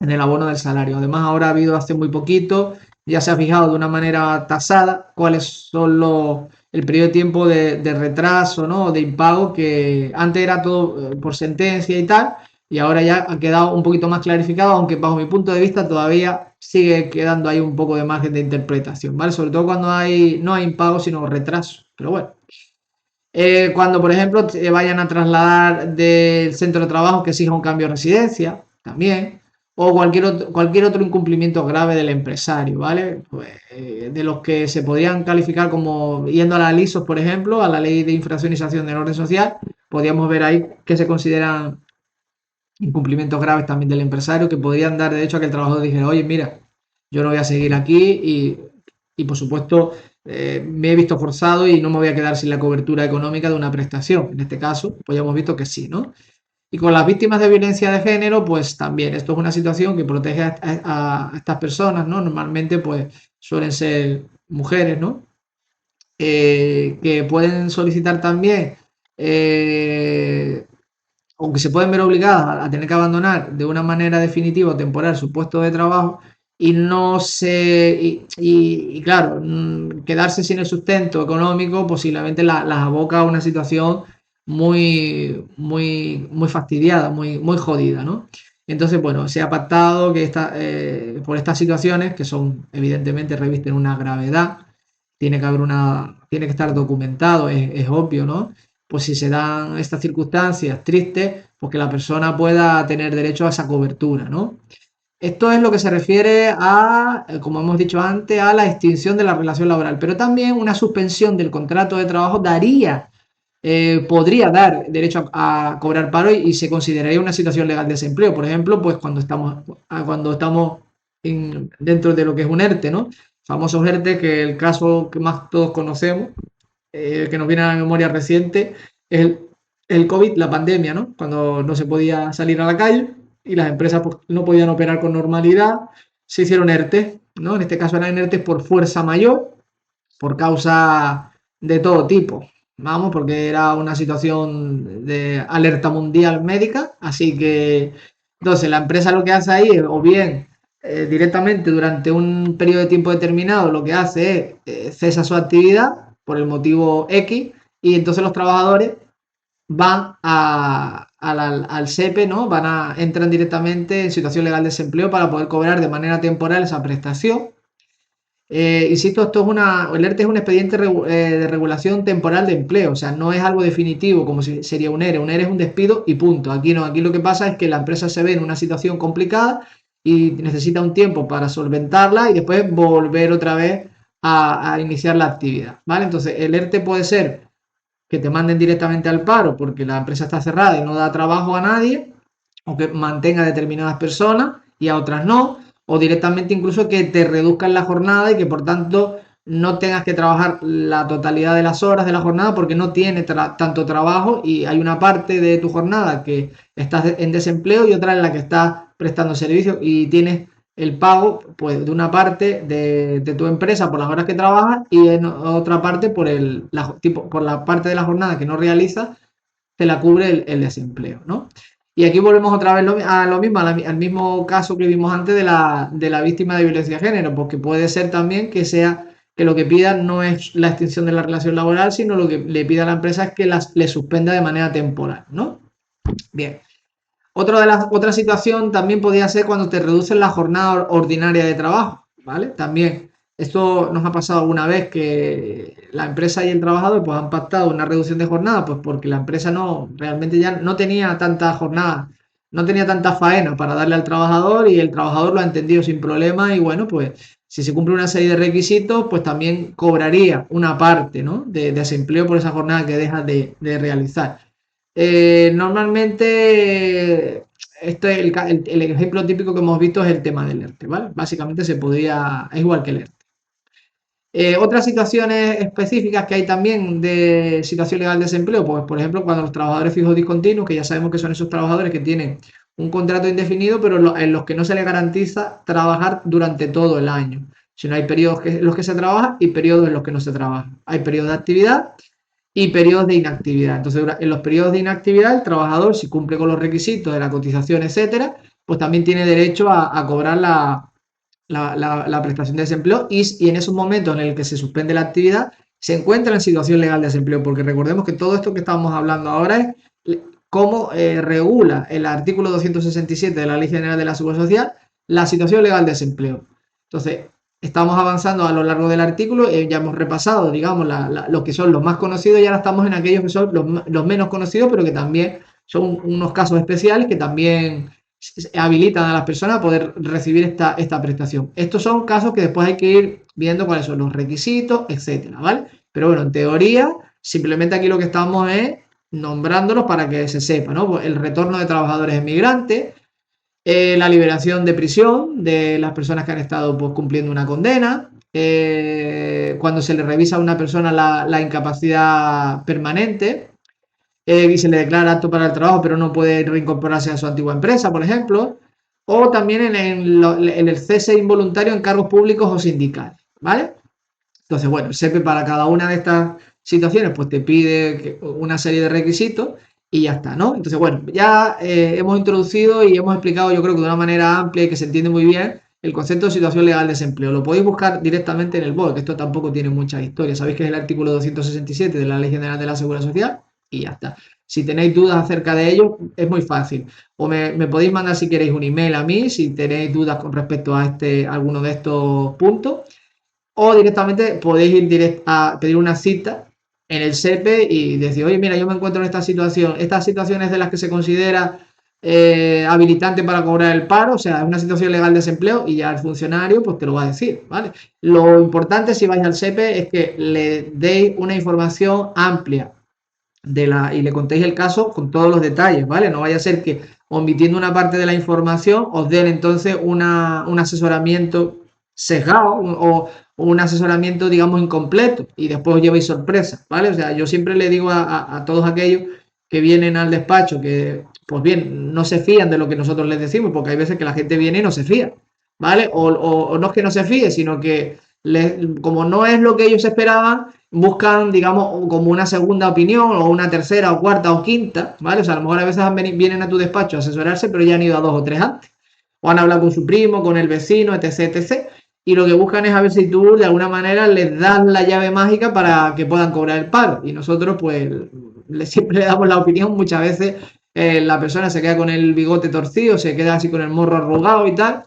el abono del salario. Además, ahora ha habido hace muy poquito, ya se ha fijado de una manera tasada cuáles son el periodo de tiempo de retraso, ¿no? De impago, que antes era todo por sentencia y tal, y ahora ya ha quedado un poquito más clarificado, aunque bajo mi punto de vista todavía sigue quedando ahí un poco de margen de interpretación, ¿vale? Sobre todo cuando no hay impago, sino retraso. Pero bueno. Cuando, por ejemplo, te vayan a trasladar del centro de trabajo que exija un cambio de residencia, también, o cualquier otro incumplimiento grave del empresario, ¿vale? Pues, de los que se podrían calificar como yendo a la LISOS, por ejemplo, a la Ley de Infracción y Sanción del Orden Social, podríamos ver ahí que se consideran incumplimientos graves también del empresario, que podrían dar de hecho a que el trabajador dijera, oye, mira, yo no voy a seguir aquí y por supuesto me he visto forzado y no me voy a quedar sin la cobertura económica de una prestación. En este caso, pues ya hemos visto que sí, ¿no? Y con las víctimas de violencia de género, pues también esto es una situación que protege a estas personas, ¿no? Normalmente, pues suelen ser mujeres, ¿no? Que pueden solicitar también, aunque se pueden ver obligadas a tener que abandonar de una manera definitiva o temporal su puesto de trabajo y no se y claro, quedarse sin el sustento económico posiblemente las aboca a una situación muy fastidiada, muy jodida, ¿no? Entonces, bueno, se ha pactado que por estas situaciones, que son evidentemente revisten una gravedad, tiene que estar documentado, es obvio, ¿no? Pues si se dan estas circunstancias tristes, pues que la persona pueda tener derecho a esa cobertura, ¿no? Esto es lo que se refiere a, como hemos dicho antes, a la extinción de la relación laboral, pero también una suspensión del contrato de trabajo podría dar derecho a cobrar paro y se consideraría una situación legal de desempleo. Por ejemplo, pues cuando estamos dentro de lo que es un ERTE, ¿no? Famoso ERTE, que el caso que más todos conocemos, que nos viene a la memoria reciente, es el COVID, la pandemia, ¿no? Cuando no se podía salir a la calle y las empresas pues, no podían operar con normalidad, se hicieron ERTE, ¿no? En este caso eran ERTE por fuerza mayor, por causa de todo tipo, vamos, porque era una situación de alerta mundial médica, así que entonces la empresa lo que hace ahí es o bien directamente durante un periodo de tiempo determinado lo que hace es cesa su actividad por el motivo X y entonces los trabajadores van al SEPE, ¿no? Entran directamente en situación legal de desempleo para poder cobrar de manera temporal esa prestación. Insisto, el ERTE es un expediente de regulación temporal de empleo, o sea, no es algo definitivo como si sería un ERE. Un ERE es un despido y punto. Aquí no, aquí lo que pasa es que la empresa se ve en una situación complicada y necesita un tiempo para solventarla y después volver otra vez a iniciar la actividad, ¿vale? Entonces, el ERTE puede ser que te manden directamente al paro porque la empresa está cerrada y no da trabajo a nadie, o que mantenga a determinadas personas y a otras no, o directamente incluso que te reduzcan la jornada y que por tanto no tengas que trabajar la totalidad de las horas de la jornada porque no tienes tanto trabajo y hay una parte de tu jornada que estás en desempleo y otra en la que estás prestando servicios y tienes el pago pues de una parte de tu empresa por las horas que trabajas y en otra parte por la parte de la jornada que no realizas te la cubre el desempleo, ¿no? Y aquí volvemos otra vez a lo mismo, al mismo caso que vimos antes de la víctima de violencia de género, porque puede ser también que sea que lo que pida no es la extinción de la relación laboral, sino lo que le pida a la empresa es que le suspenda de manera temporal, ¿no? Bien. Otra situación también podría ser cuando te reducen la jornada ordinaria de trabajo, ¿vale? También esto nos ha pasado alguna vez que la empresa y el trabajador pues han pactado una reducción de jornada, pues porque la empresa no realmente ya no tenía tanta jornada, no tenía tanta faena para darle al trabajador y el trabajador lo ha entendido sin problema y bueno, pues si se cumple una serie de requisitos, pues también cobraría una parte, ¿no? de desempleo por esa jornada que deja de realizar. Normalmente, el ejemplo típico que hemos visto es el tema del ERTE, ¿vale? Básicamente es igual que el ERTE. Otras situaciones específicas que hay también de situación legal de desempleo, pues por ejemplo cuando los trabajadores fijos discontinuos, que ya sabemos que son esos trabajadores que tienen un contrato indefinido, pero en los que no se les garantiza trabajar durante todo el año, sino hay periodos en los que se trabaja y periodos en los que no se trabaja. Hay periodos de actividad y periodos de inactividad. Entonces, en los periodos de inactividad, el trabajador, si cumple con los requisitos de la cotización, etcétera, pues también tiene derecho a cobrar la prestación de desempleo y en esos momentos en el que se suspende la actividad, se encuentra en situación legal de desempleo, porque recordemos que todo esto que estamos hablando ahora es cómo regula el artículo 267 de la Ley General de la Seguridad Social la situación legal de desempleo. Entonces, estamos avanzando a lo largo del artículo, ya hemos repasado, digamos, los que son los más conocidos y ahora estamos en aquellos que son los menos conocidos, pero que también son unos casos especiales que también habilitan a las personas a poder recibir esta prestación. Estos son casos que después hay que ir viendo cuáles son los requisitos, etcétera, ¿vale? Pero bueno, en teoría, simplemente aquí lo que estamos es nombrándolos para que se sepa, ¿no? Pues el retorno de trabajadores emigrantes, la liberación de prisión de las personas que han estado pues, cumpliendo una condena, cuando se le revisa a una persona la incapacidad permanente y se le declara apto para el trabajo pero no puede reincorporarse a su antigua empresa, por ejemplo, o también en el cese involuntario en cargos públicos o sindicales, ¿vale? Entonces, bueno, el SEPE para cada una de estas situaciones pues te pide una serie de requisitos y ya está, ¿no? Entonces, bueno, ya hemos introducido y hemos explicado, yo creo que de una manera amplia y que se entiende muy bien, el concepto de situación legal de desempleo. Lo podéis buscar directamente en el BOE, que esto tampoco tiene mucha historia. Sabéis que es el artículo 267 de la Ley General de la Seguridad Social y ya está. Si tenéis dudas acerca de ello, es muy fácil. O me podéis mandar si queréis un email a mí, si tenéis dudas con respecto a alguno de estos puntos o directamente podéis ir a pedir una cita en el SEPE y decir, oye, mira, yo me encuentro en esta situación. Estas situaciones de las que se considera habilitante para cobrar el paro, o sea, es una situación legal de desempleo y ya el funcionario pues te lo va a decir, ¿vale? Lo importante si vais al SEPE es que le deis una información amplia y le contéis el caso con todos los detalles, ¿vale? No vaya a ser que omitiendo una parte de la información os den entonces un asesoramiento sesgado o un asesoramiento, digamos, incompleto y después os llevéis sorpresa, ¿vale? O sea, yo siempre le digo a todos aquellos que vienen al despacho que, pues bien, no se fían de lo que nosotros les decimos, porque hay veces que la gente viene y no se fía, ¿vale? O no es que no se fíe, sino que como no es lo que ellos esperaban, buscan, digamos, como una segunda opinión o una tercera o cuarta o quinta, ¿vale? O sea, a lo mejor a veces vienen a tu despacho a asesorarse, pero ya han ido a dos o tres antes. O han hablado con su primo, con el vecino, etc, etc. Y lo que buscan es a ver si tú de alguna manera les das la llave mágica para que puedan cobrar el paro. Y nosotros, pues, siempre le damos la opinión. Muchas veces la persona se queda con el bigote torcido, se queda así con el morro arrugado y tal.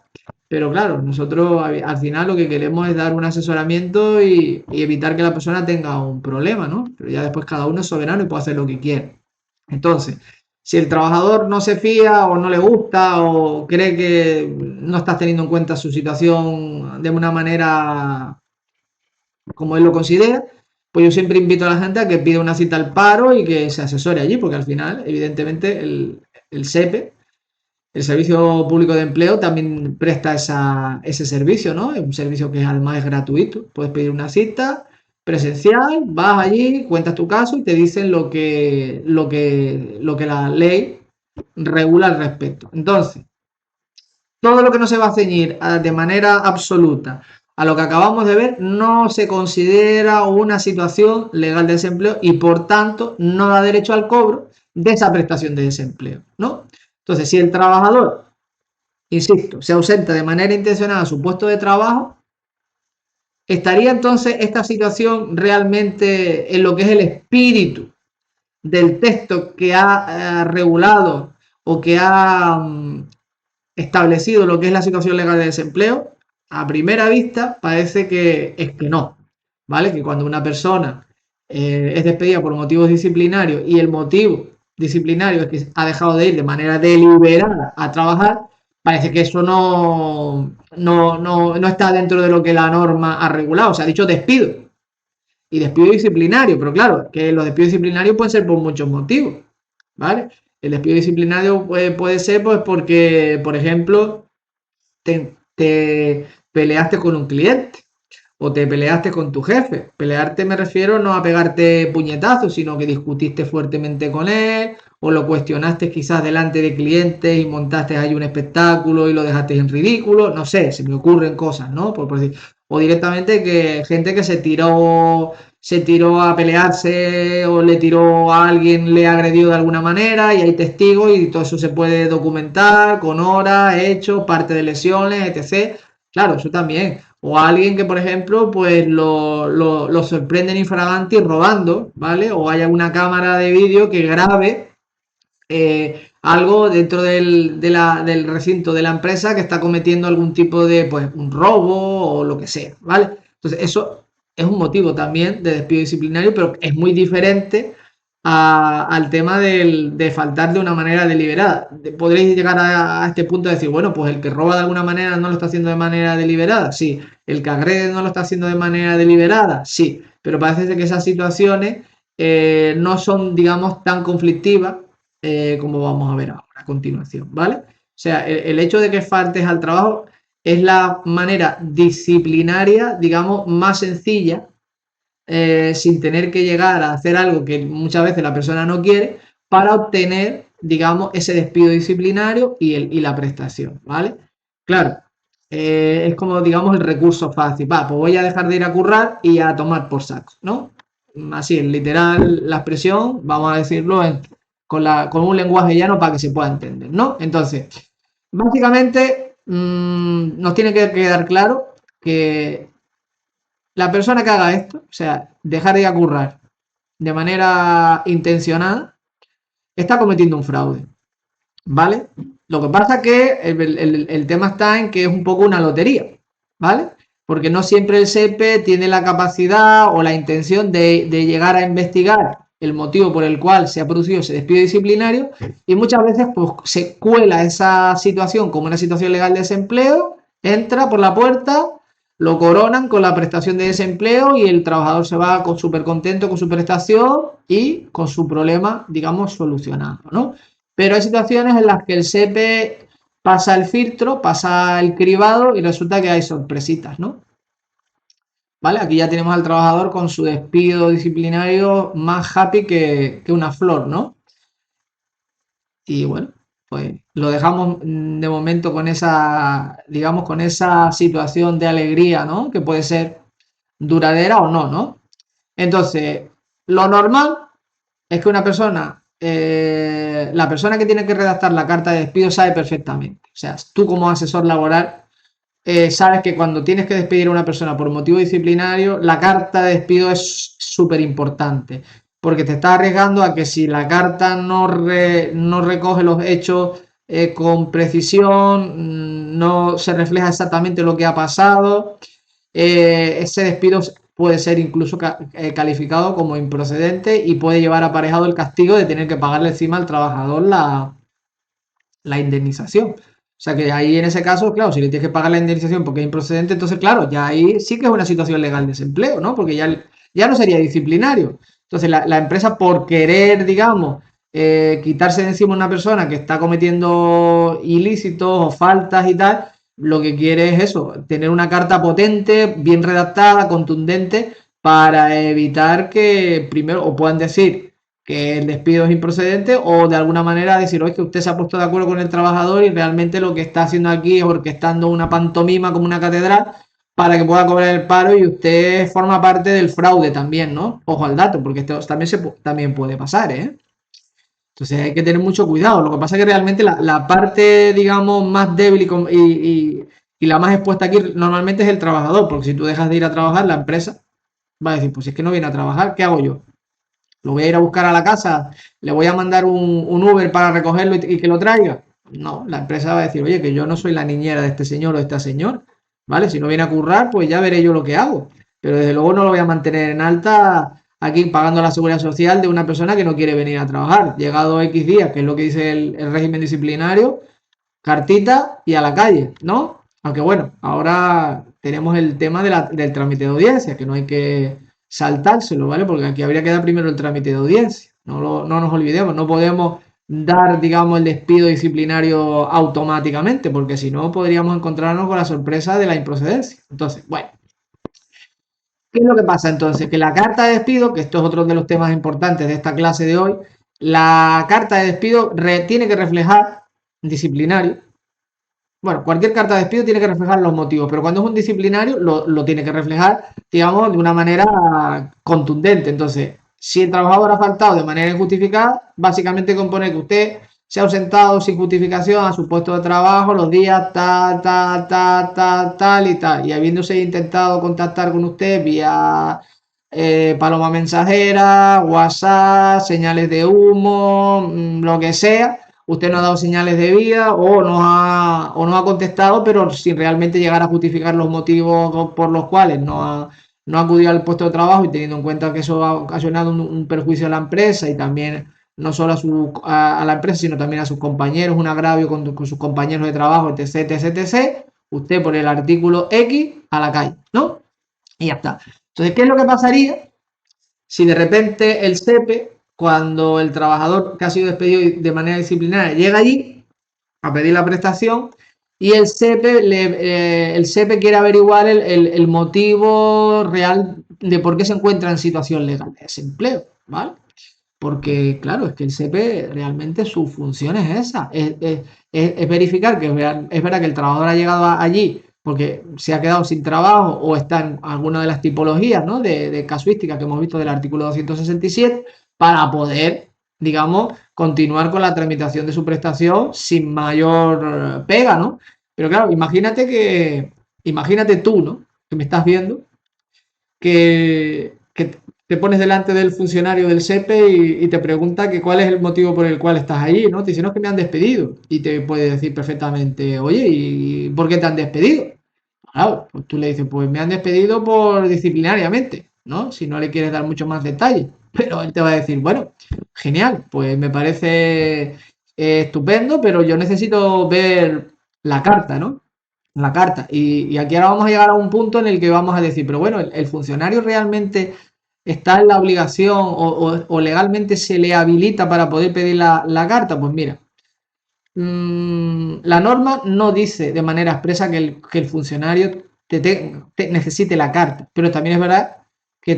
Pero claro, nosotros al final lo que queremos es dar un asesoramiento y evitar que la persona tenga un problema, ¿no? Pero ya después cada uno es soberano y puede hacer lo que quiere. Entonces, si el trabajador no se fía o no le gusta o cree que no estás teniendo en cuenta su situación de una manera como él lo considera, pues yo siempre invito a la gente a que pida una cita al paro y que se asesore allí, porque al final, evidentemente, el SEPE, el Servicio Público de Empleo, también presta ese servicio, ¿no? Es un servicio que además es gratuito. Puedes pedir una cita presencial, vas allí, cuentas tu caso y te dicen lo que la ley regula al respecto. Entonces, todo lo que no se va a ceñir de manera absoluta a lo que acabamos de ver no se considera una situación legal de desempleo y por tanto no da derecho al cobro de esa prestación de desempleo, ¿no? Entonces, si el trabajador, insisto, se ausenta de manera intencionada a su puesto de trabajo, ¿estaría entonces esta situación realmente en lo que es el espíritu del texto que ha regulado o que ha establecido lo que es la situación legal de desempleo? A primera vista parece que es que no, ¿vale? Que cuando una persona es despedida por motivos disciplinarios y el motivo disciplinario es que ha dejado de ir de manera deliberada a trabajar, parece que eso no está dentro de lo que la norma ha regulado. Se ha dicho despido y despido disciplinario, pero claro, que los despidos disciplinarios pueden ser por muchos motivos, ¿vale? El despido disciplinario puede ser pues porque, por ejemplo, te peleaste con un cliente o te peleaste con tu jefe. Pelearte me refiero no a pegarte puñetazos, sino que discutiste fuertemente con él o lo cuestionaste quizás delante de clientes y montaste ahí un espectáculo y lo dejaste en ridículo. No sé, se me ocurren cosas, ¿no? Por decir. O directamente que gente que se tiró a pelearse o le tiró a alguien, le agredió de alguna manera y hay testigos y todo eso se puede documentar con horas, hechos, parte de lesiones, etc. Claro, eso también. O a alguien que, por ejemplo, pues lo sorprenden infraganti robando, ¿vale? O haya una cámara de vídeo que grabe algo dentro del recinto de la empresa que está cometiendo algún tipo de, pues, un robo o lo que sea, ¿vale? Entonces, eso es un motivo también de despido disciplinario, pero es muy diferente al tema de faltar de una manera deliberada. Podréis llegar a este punto de decir, bueno, pues el que roba de alguna manera no lo está haciendo de manera deliberada, sí. El que agrede no lo está haciendo de manera deliberada, sí. Pero parece ser que esas situaciones no son, digamos, tan conflictivas como vamos a ver ahora a continuación, ¿vale? O sea, el hecho de que faltes al trabajo es la manera disciplinaria, digamos, más sencilla, sin tener que llegar a hacer algo que muchas veces la persona no quiere, para obtener, digamos, ese despido disciplinario y la prestación, ¿vale? Claro, es como, digamos, el recurso fácil. Va, pues voy a dejar de ir a currar y a tomar por saco, ¿no? Así, en literal, la expresión, vamos a decirlo con un lenguaje llano para que se pueda entender, ¿no? Entonces, básicamente, nos tiene que quedar claro que la persona que haga esto, o sea, dejar de ir a currar de manera intencionada, está cometiendo un fraude, ¿vale? Lo que pasa es que el tema está en que es un poco una lotería, ¿vale? Porque no siempre el SEPE tiene la capacidad o la intención de llegar a investigar el motivo por el cual se ha producido ese despido disciplinario y muchas veces pues, se cuela esa situación como una situación legal de desempleo, entra por la puerta, lo coronan con la prestación de desempleo y el trabajador se va súper contento con su prestación y con su problema, digamos, solucionado, ¿no? Pero hay situaciones en las que el SEPE pasa el filtro, pasa el cribado y resulta que hay sorpresitas, ¿no? ¿Vale? Aquí ya tenemos al trabajador con su despido disciplinario más happy que una flor, ¿no? Y bueno, pues lo dejamos de momento con esa, digamos, con esa situación de alegría, ¿no? Que puede ser duradera o no, ¿no? Entonces, lo normal es que una persona, la persona que tiene que redactar la carta de despido sabe perfectamente. O sea, tú como asesor laboral sabes que cuando tienes que despedir a una persona por motivo disciplinario, la carta de despido es súper importante, porque te estás arriesgando a que si la carta no recoge los hechos con precisión, no se refleja exactamente lo que ha pasado, ese despido puede ser incluso calificado como improcedente y puede llevar aparejado el castigo de tener que pagarle encima al trabajador la indemnización. O sea que ahí en ese caso, claro, si le tienes que pagar la indemnización porque es improcedente, entonces claro, ya ahí sí que es una situación legal de desempleo, ¿no? Porque ya ya no sería disciplinario. Entonces, la empresa por querer, digamos, quitarse de encima a una persona que está cometiendo ilícitos o faltas y tal, lo que quiere es eso, tener una carta potente, bien redactada, contundente, para evitar que primero o puedan decir que el despido es improcedente o de alguna manera decir, oye, que usted se ha puesto de acuerdo con el trabajador y realmente lo que está haciendo aquí es orquestando una pantomima como una catedral para que pueda cobrar el paro y usted forma parte del fraude también, ¿no? Ojo al dato, porque esto también, también puede pasar, ¿eh? Entonces hay que tener mucho cuidado. Lo que pasa es que realmente la parte, digamos, más débil y la más expuesta aquí normalmente es el trabajador, porque si tú dejas de ir a trabajar, la empresa va a decir, pues si es que no viene a trabajar, ¿qué hago yo? Lo voy a ir a buscar a la casa, le voy a mandar un Uber para recogerlo y que lo traiga. No, la empresa va a decir, oye, que yo no soy la niñera de este señor o de esta señora, ¿vale? Si no viene a currar, pues ya veré yo lo que hago. Pero desde luego no lo voy a mantener en alta aquí pagando la seguridad social de una persona que no quiere venir a trabajar. Llegado X días, que es lo que dice el régimen disciplinario, cartita y a la calle, ¿no? Aunque bueno, ahora tenemos el tema del trámite de audiencia, que no hay que saltárselo, ¿vale? Porque aquí habría que dar primero el trámite de audiencia. No nos olvidemos, no podemos dar, digamos, el despido disciplinario automáticamente, porque si no podríamos encontrarnos con la sorpresa de la improcedencia. Entonces, bueno, ¿qué es lo que pasa entonces? Que la carta de despido, que esto es otro de los temas importantes de esta clase de hoy, la carta de despido tiene que reflejar disciplinario. Bueno, cualquier carta de despido tiene que reflejar los motivos, pero cuando es un disciplinario lo tiene que reflejar, digamos, de una manera contundente. Entonces, si el trabajador ha faltado de manera injustificada, básicamente compone que usted se ha ausentado sin justificación a su puesto de trabajo los días tal y tal, y habiéndose intentado contactar con usted vía paloma mensajera, WhatsApp, señales de humo, lo que sea, usted no ha dado señales de vida o no ha contestado, pero sin realmente llegar a justificar los motivos por los cuales no ha acudido al puesto de trabajo y teniendo en cuenta que eso ha ocasionado un perjuicio a la empresa y también no solo a la empresa, sino también a sus compañeros, un agravio con sus compañeros de trabajo, etc, etc, etc, usted por el artículo X a la calle, ¿no? Y ya está. Entonces, ¿qué es lo que pasaría si de repente el SEPE, cuando el trabajador que ha sido despedido de manera disciplinaria llega allí a pedir la prestación y el SEPE quiere averiguar el motivo real de por qué se encuentra en situación legal de desempleo, ¿vale? Porque, claro, es que el SEPE realmente su función es esa, es verificar que es verdad que el trabajador ha llegado allí porque se ha quedado sin trabajo o está en alguna de las tipologías, ¿no? de casuística que hemos visto del artículo 267 para poder, digamos, continuar con la tramitación de su prestación sin mayor pega, ¿no? Pero claro, imagínate tú, ¿no? Que me estás viendo, que te pones delante del funcionario del SEPE y te pregunta que cuál es el motivo por el cual estás ahí, ¿no? Te dice, no, es que me han despedido. Y te puede decir perfectamente, oye, ¿y por qué te han despedido? Claro, pues tú le dices, pues me han despedido por disciplinariamente, ¿no? Si no le quieres dar mucho más detalle. Pero él te va a decir, bueno, genial, pues me parece estupendo, pero yo necesito ver la carta, ¿no? La carta. Y aquí ahora vamos a llegar a un punto en el que vamos a decir, pero bueno, el funcionario realmente está en la obligación o legalmente se le habilita para poder pedir la carta. Pues mira, la norma no dice de manera expresa que el funcionario necesite la carta, pero también es verdad que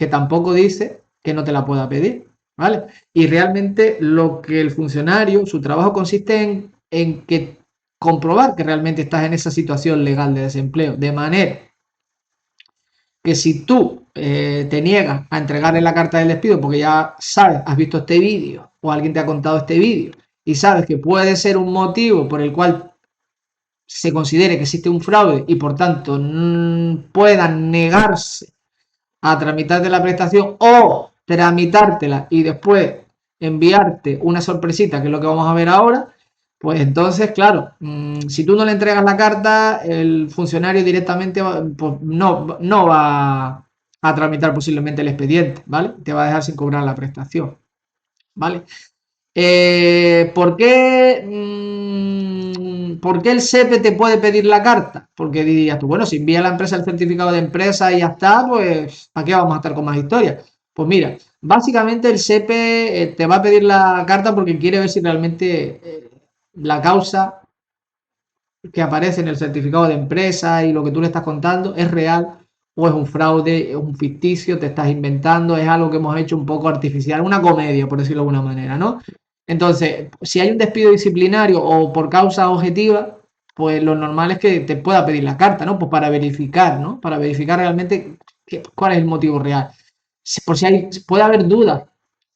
tampoco dice que no te la pueda pedir, ¿vale? Y realmente lo que el funcionario, su trabajo consiste en que comprobar que realmente estás en esa situación legal de desempleo, de manera que si tú te niegas a entregarle la carta del despido porque ya sabes, has visto este vídeo o alguien te ha contado este vídeo y sabes que puede ser un motivo por el cual se considere que existe un fraude y por tanto puedan negarse a tramitarte la prestación o tramitártela y después enviarte una sorpresita, que es lo que vamos a ver ahora, pues entonces, claro, si tú no le entregas la carta, el funcionario directamente pues, no va a tramitar posiblemente el expediente, ¿vale? Te va a dejar sin cobrar la prestación, ¿vale? ¿Por qué ¿por qué el SEPE te puede pedir la carta? Porque dirías tú, bueno, si envía a la empresa el certificado de empresa y ya está, pues ¿para qué vamos a estar con más historias? Pues mira, básicamente el SEPE te va a pedir la carta porque quiere ver si realmente la causa que aparece en el certificado de empresa y lo que tú le estás contando es real o es un fraude, es un ficticio, te estás inventando, es algo que hemos hecho un poco artificial, una comedia, por decirlo de alguna manera, ¿no? Entonces, si hay un despido disciplinario o por causa objetiva, pues lo normal es que te pueda pedir la carta, ¿no? Pues para verificar, ¿no? Para verificar realmente cuál es el motivo real. Por si hay, puede haber dudas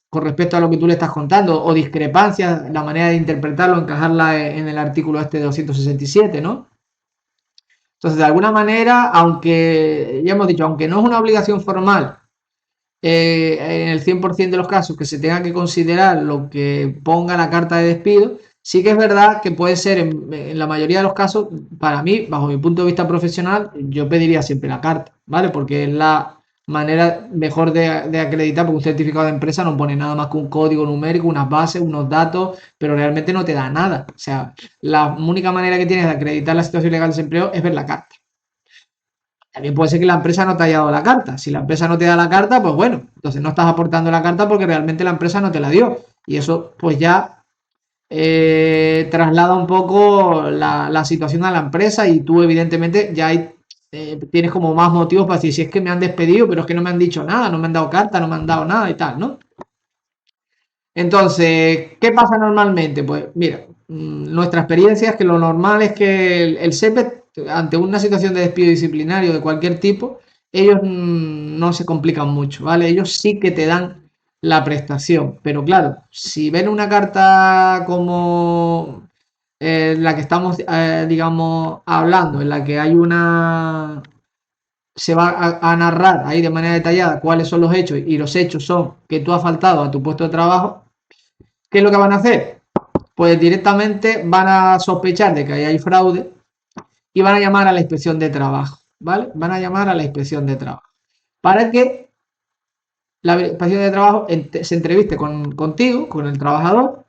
con respecto a lo que tú le estás contando o discrepancias, la manera de interpretarlo, encajarla en el artículo este de 267, ¿no? Entonces, de alguna manera, aunque ya hemos dicho, aunque no es una obligación formal, en el 100% de los casos que se tenga que considerar lo que ponga la carta de despido, sí que es verdad que puede ser en la mayoría de los casos, para mí, bajo mi punto de vista profesional, yo pediría siempre la carta, ¿vale? Porque es la manera mejor de acreditar, porque un certificado de empresa no pone nada más que un código numérico, unas bases, unos datos, pero realmente no te da nada. O sea, la única manera que tienes de acreditar la situación legal de desempleo es ver la carta. También puede ser que la empresa no te haya dado la carta. Si la empresa no te da la carta, pues bueno, entonces no estás aportando la carta porque realmente la empresa no te la dio. Y eso pues ya traslada un poco la situación a la empresa y tú evidentemente ya tienes como más motivos para decir, si es que me han despedido, pero es que no me han dicho nada, no me han dado carta, no me han dado nada y tal, ¿no? Entonces, ¿qué pasa normalmente? Pues mira, nuestra experiencia es que lo normal es que el SEPE, ante una situación de despido disciplinario de cualquier tipo, ellos no se complican mucho, ¿vale? Ellos sí que te dan la prestación, pero claro, si ven una carta como la que estamos, digamos, hablando, en la que hay se va a narrar ahí de manera detallada cuáles son los hechos y los hechos son que tú has faltado a tu puesto de trabajo, ¿qué es lo que van a hacer? Pues directamente van a sospechar de que ahí hay fraude y van a llamar a la inspección de trabajo, ¿vale? Van a llamar a la inspección de trabajo para que la inspección de trabajo se entreviste contigo, con el trabajador,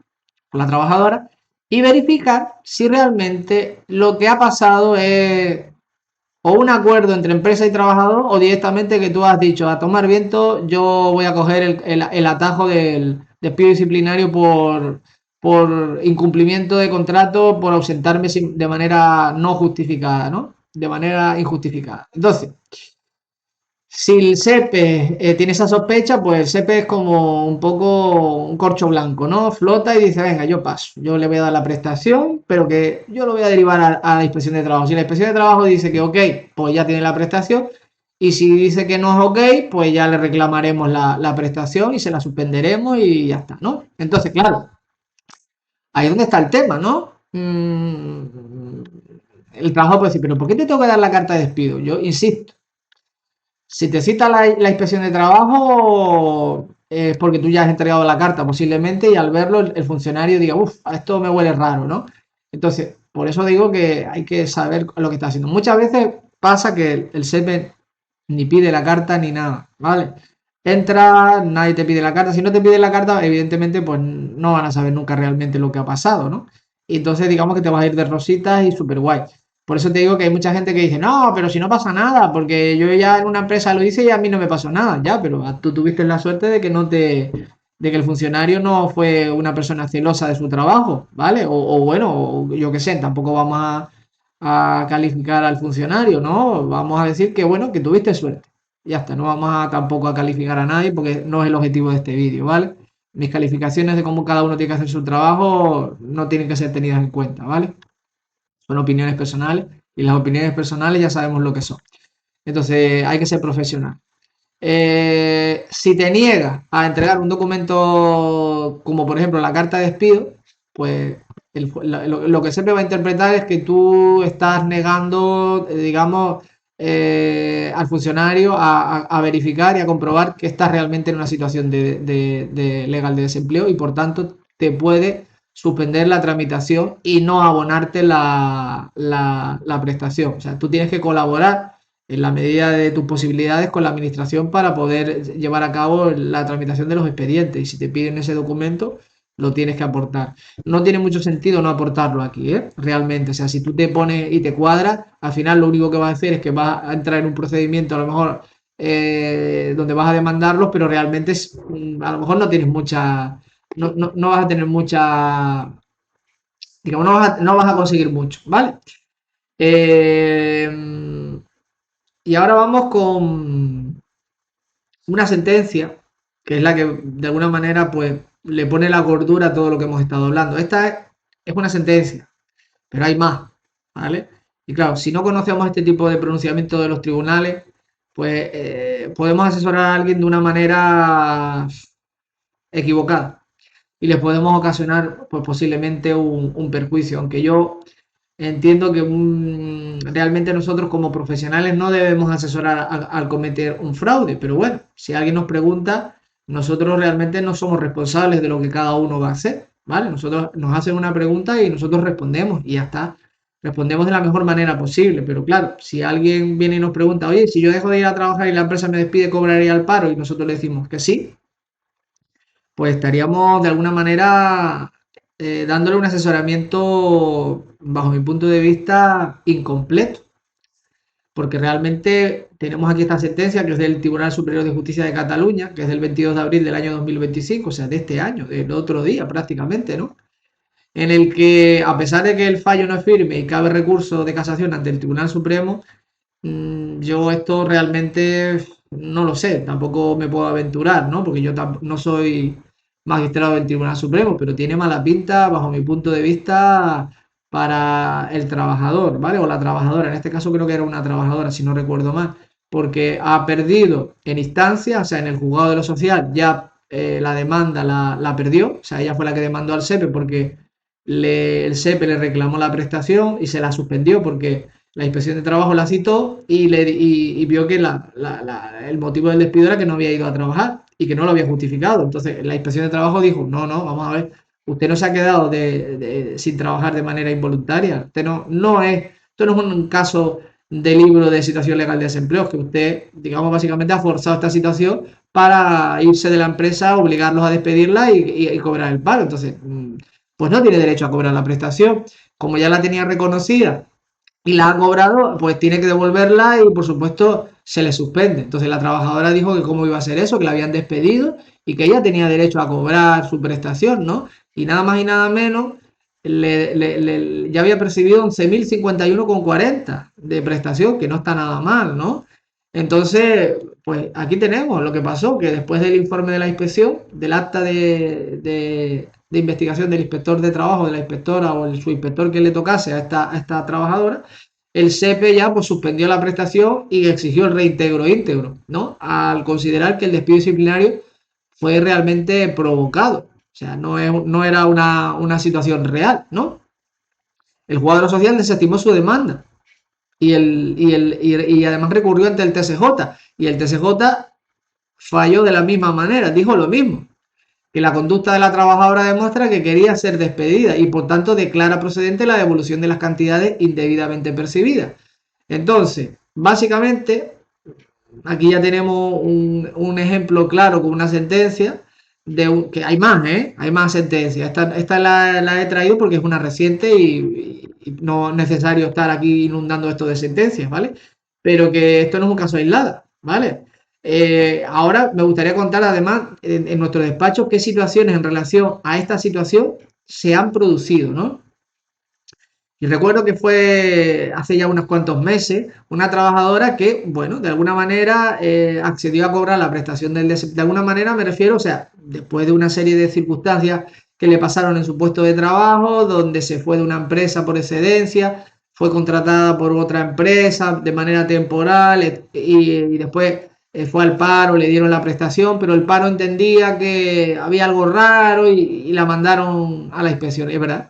con la trabajadora, y verificar si realmente lo que ha pasado es o un acuerdo entre empresa y trabajador o directamente que tú has dicho a tomar viento, yo voy a coger el atajo del despido disciplinario por incumplimiento de contrato, por ausentarme de manera no justificada, ¿no? De manera injustificada. Entonces, si el SEPE tiene esa sospecha, pues el SEPE es como un poco un corcho blanco, ¿no? Flota y dice, venga, yo paso, yo le voy a dar la prestación, pero que yo lo voy a derivar a la inspección de trabajo. Si la inspección de trabajo dice que ok, pues ya tiene la prestación, y si dice que no es ok, pues ya le reclamaremos la prestación y se la suspenderemos y ya está, ¿no? Entonces, claro, ahí es donde está el tema, ¿no? El trabajo puede decir, pero ¿por qué te tengo que dar la carta de despido? Yo insisto. Si te cita la inspección de trabajo, es porque tú ya has entregado la carta posiblemente y al verlo el funcionario diga, uff, esto me huele raro, ¿no? Entonces, por eso digo que hay que saber lo que está haciendo. Muchas veces pasa que el SEPE ni pide la carta ni nada, ¿vale? Entra, nadie te pide la carta. Si no te pide la carta, evidentemente, pues no van a saber nunca realmente lo que ha pasado, ¿no? Y entonces, digamos que te vas a ir de rositas y súper guay. Por eso te digo que hay mucha gente que dice, no, pero si no pasa nada, porque yo ya en una empresa lo hice y a mí no me pasó nada, ya, pero tú tuviste la suerte de que de que el funcionario no fue una persona celosa de su trabajo, ¿vale? O bueno, o yo qué sé, tampoco vamos a calificar al funcionario, ¿no? Vamos a decir que bueno, que tuviste suerte. Ya está, no vamos a tampoco a calificar a nadie porque no es el objetivo de este vídeo, ¿vale? Mis calificaciones de cómo cada uno tiene que hacer su trabajo no tienen que ser tenidas en cuenta, ¿vale? Son opiniones personales y las opiniones personales ya sabemos lo que son. Entonces hay que ser profesional. Si te niegas a entregar un documento como por ejemplo la carta de despido, pues lo que siempre va a interpretar es que tú estás negando, digamos, al funcionario a verificar y a comprobar que estás realmente en una situación de legal de desempleo y por tanto te puede suspender la tramitación y no abonarte la prestación. O sea, tú tienes que colaborar en la medida de tus posibilidades con la administración para poder llevar a cabo la tramitación de los expedientes. Y si te piden ese documento, lo tienes que aportar. No tiene mucho sentido no aportarlo aquí, ¿eh? Realmente. O sea, si tú te pones y te cuadras, al final lo único que vas a hacer es que vas a entrar en un procedimiento a lo mejor donde vas a demandarlos, pero realmente a lo mejor no tienes mucha, no vas a tener mucha, digamos, no vas a conseguir mucho, ¿vale? Eh, y ahora vamos con una sentencia, que es la que de alguna manera pues le pone la cordura a todo lo que hemos estado hablando. Esta es una sentencia, pero hay más, ¿vale? Y claro, si no conocemos este tipo de pronunciamiento de los tribunales, pues podemos asesorar a alguien de una manera equivocada y les podemos ocasionar pues posiblemente un perjuicio, aunque yo entiendo que realmente nosotros como profesionales no debemos asesorar al cometer un fraude, pero bueno, si alguien nos pregunta, nosotros realmente no somos responsables de lo que cada uno va a hacer, ¿vale? Nosotros nos hacen una pregunta y nosotros respondemos y ya está. Respondemos de la mejor manera posible, pero claro, si alguien viene y nos pregunta, oye, si yo dejo de ir a trabajar y la empresa me despide, ¿cobraría el paro? Y nosotros le decimos que sí, pues estaríamos de alguna manera dándole un asesoramiento, bajo mi punto de vista, incompleto, porque realmente tenemos aquí esta sentencia que es del Tribunal Superior de Justicia de Cataluña, que es del 22 de abril del año 2025, o sea, de este año, del otro día prácticamente, ¿no? En el que, a pesar de que el fallo no es firme y cabe recurso de casación ante el Tribunal Supremo, yo esto realmente no lo sé, tampoco me puedo aventurar, ¿no? Porque yo no soy magistrado del Tribunal Supremo, pero tiene mala pinta, bajo mi punto de vista, para el trabajador, ¿vale? O la trabajadora, en este caso creo que era una trabajadora, si no recuerdo mal, porque ha perdido en instancia, o sea, en el juzgado de lo social ya la demanda la perdió, o sea, ella fue la que demandó al SEPE porque el SEPE le reclamó la prestación y se la suspendió porque la inspección de trabajo la citó y vio que el motivo del despido era que no había ido a trabajar y que no lo había justificado. Entonces la inspección de trabajo dijo, no, no, vamos a ver, usted no se ha quedado sin trabajar de manera involuntaria. Usted esto no es un caso de libro de situación legal de desempleo, que usted, digamos, básicamente ha forzado esta situación para irse de la empresa, obligarlos a despedirla y cobrar el paro. Entonces, pues no tiene derecho a cobrar la prestación. Como ya la tenía reconocida y la ha cobrado, pues tiene que devolverla y por supuesto se le suspende. Entonces la trabajadora dijo que cómo iba a ser eso, que la habían despedido y que ella tenía derecho a cobrar su prestación, ¿no? Y nada más y nada menos, ya había percibido 11.051,40 de prestación, que no está nada mal, ¿no? Entonces, pues aquí tenemos lo que pasó, que después del informe de la inspección, del acta de investigación del inspector de trabajo, de la inspectora o el subinspector que le tocase a esta trabajadora, el SEPE ya pues suspendió la prestación y exigió el reintegro íntegro, ¿no? Al considerar que el despido disciplinario fue realmente provocado. O sea, no era una situación real, ¿no? El jugador social desestimó su demanda y además recurrió ante el TSJ. Y el TSJ falló de la misma manera, dijo lo mismo, que la conducta de la trabajadora demuestra que quería ser despedida y por tanto declara procedente la devolución de las cantidades indebidamente percibidas. Entonces, básicamente, aquí ya tenemos un ejemplo claro con una sentencia que hay más, ¿eh? Hay más sentencias. Esta la he traído porque es una reciente y no es necesario estar aquí inundando esto de sentencias, ¿vale? Pero que esto no es un caso aislado, ¿vale? Ahora me gustaría contar además en nuestro despacho qué situaciones en relación a esta situación se han producido, ¿no? Y recuerdo que fue hace ya unos cuantos meses una trabajadora que, bueno, de alguna manera accedió a cobrar la prestación del desempleo. De alguna manera me refiero, o sea, después de una serie de circunstancias que le pasaron en su puesto de trabajo, donde se fue de una empresa por excedencia, fue contratada por otra empresa de manera temporal y después fue al paro, le dieron la prestación, pero el paro entendía que había algo raro y la mandaron a la inspección. Es verdad,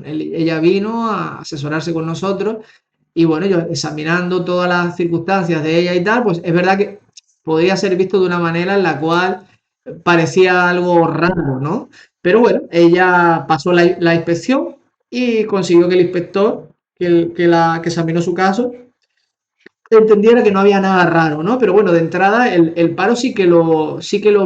ella vino a asesorarse con nosotros y bueno, yo examinando todas las circunstancias de ella y tal, pues es verdad que podría ser visto de una manera en la cual parecía algo raro, ¿no? Pero bueno, ella pasó la inspección y consiguió que el inspector que examinó su caso entendiera que no había nada raro, ¿no? Pero bueno, de entrada el paro sí que lo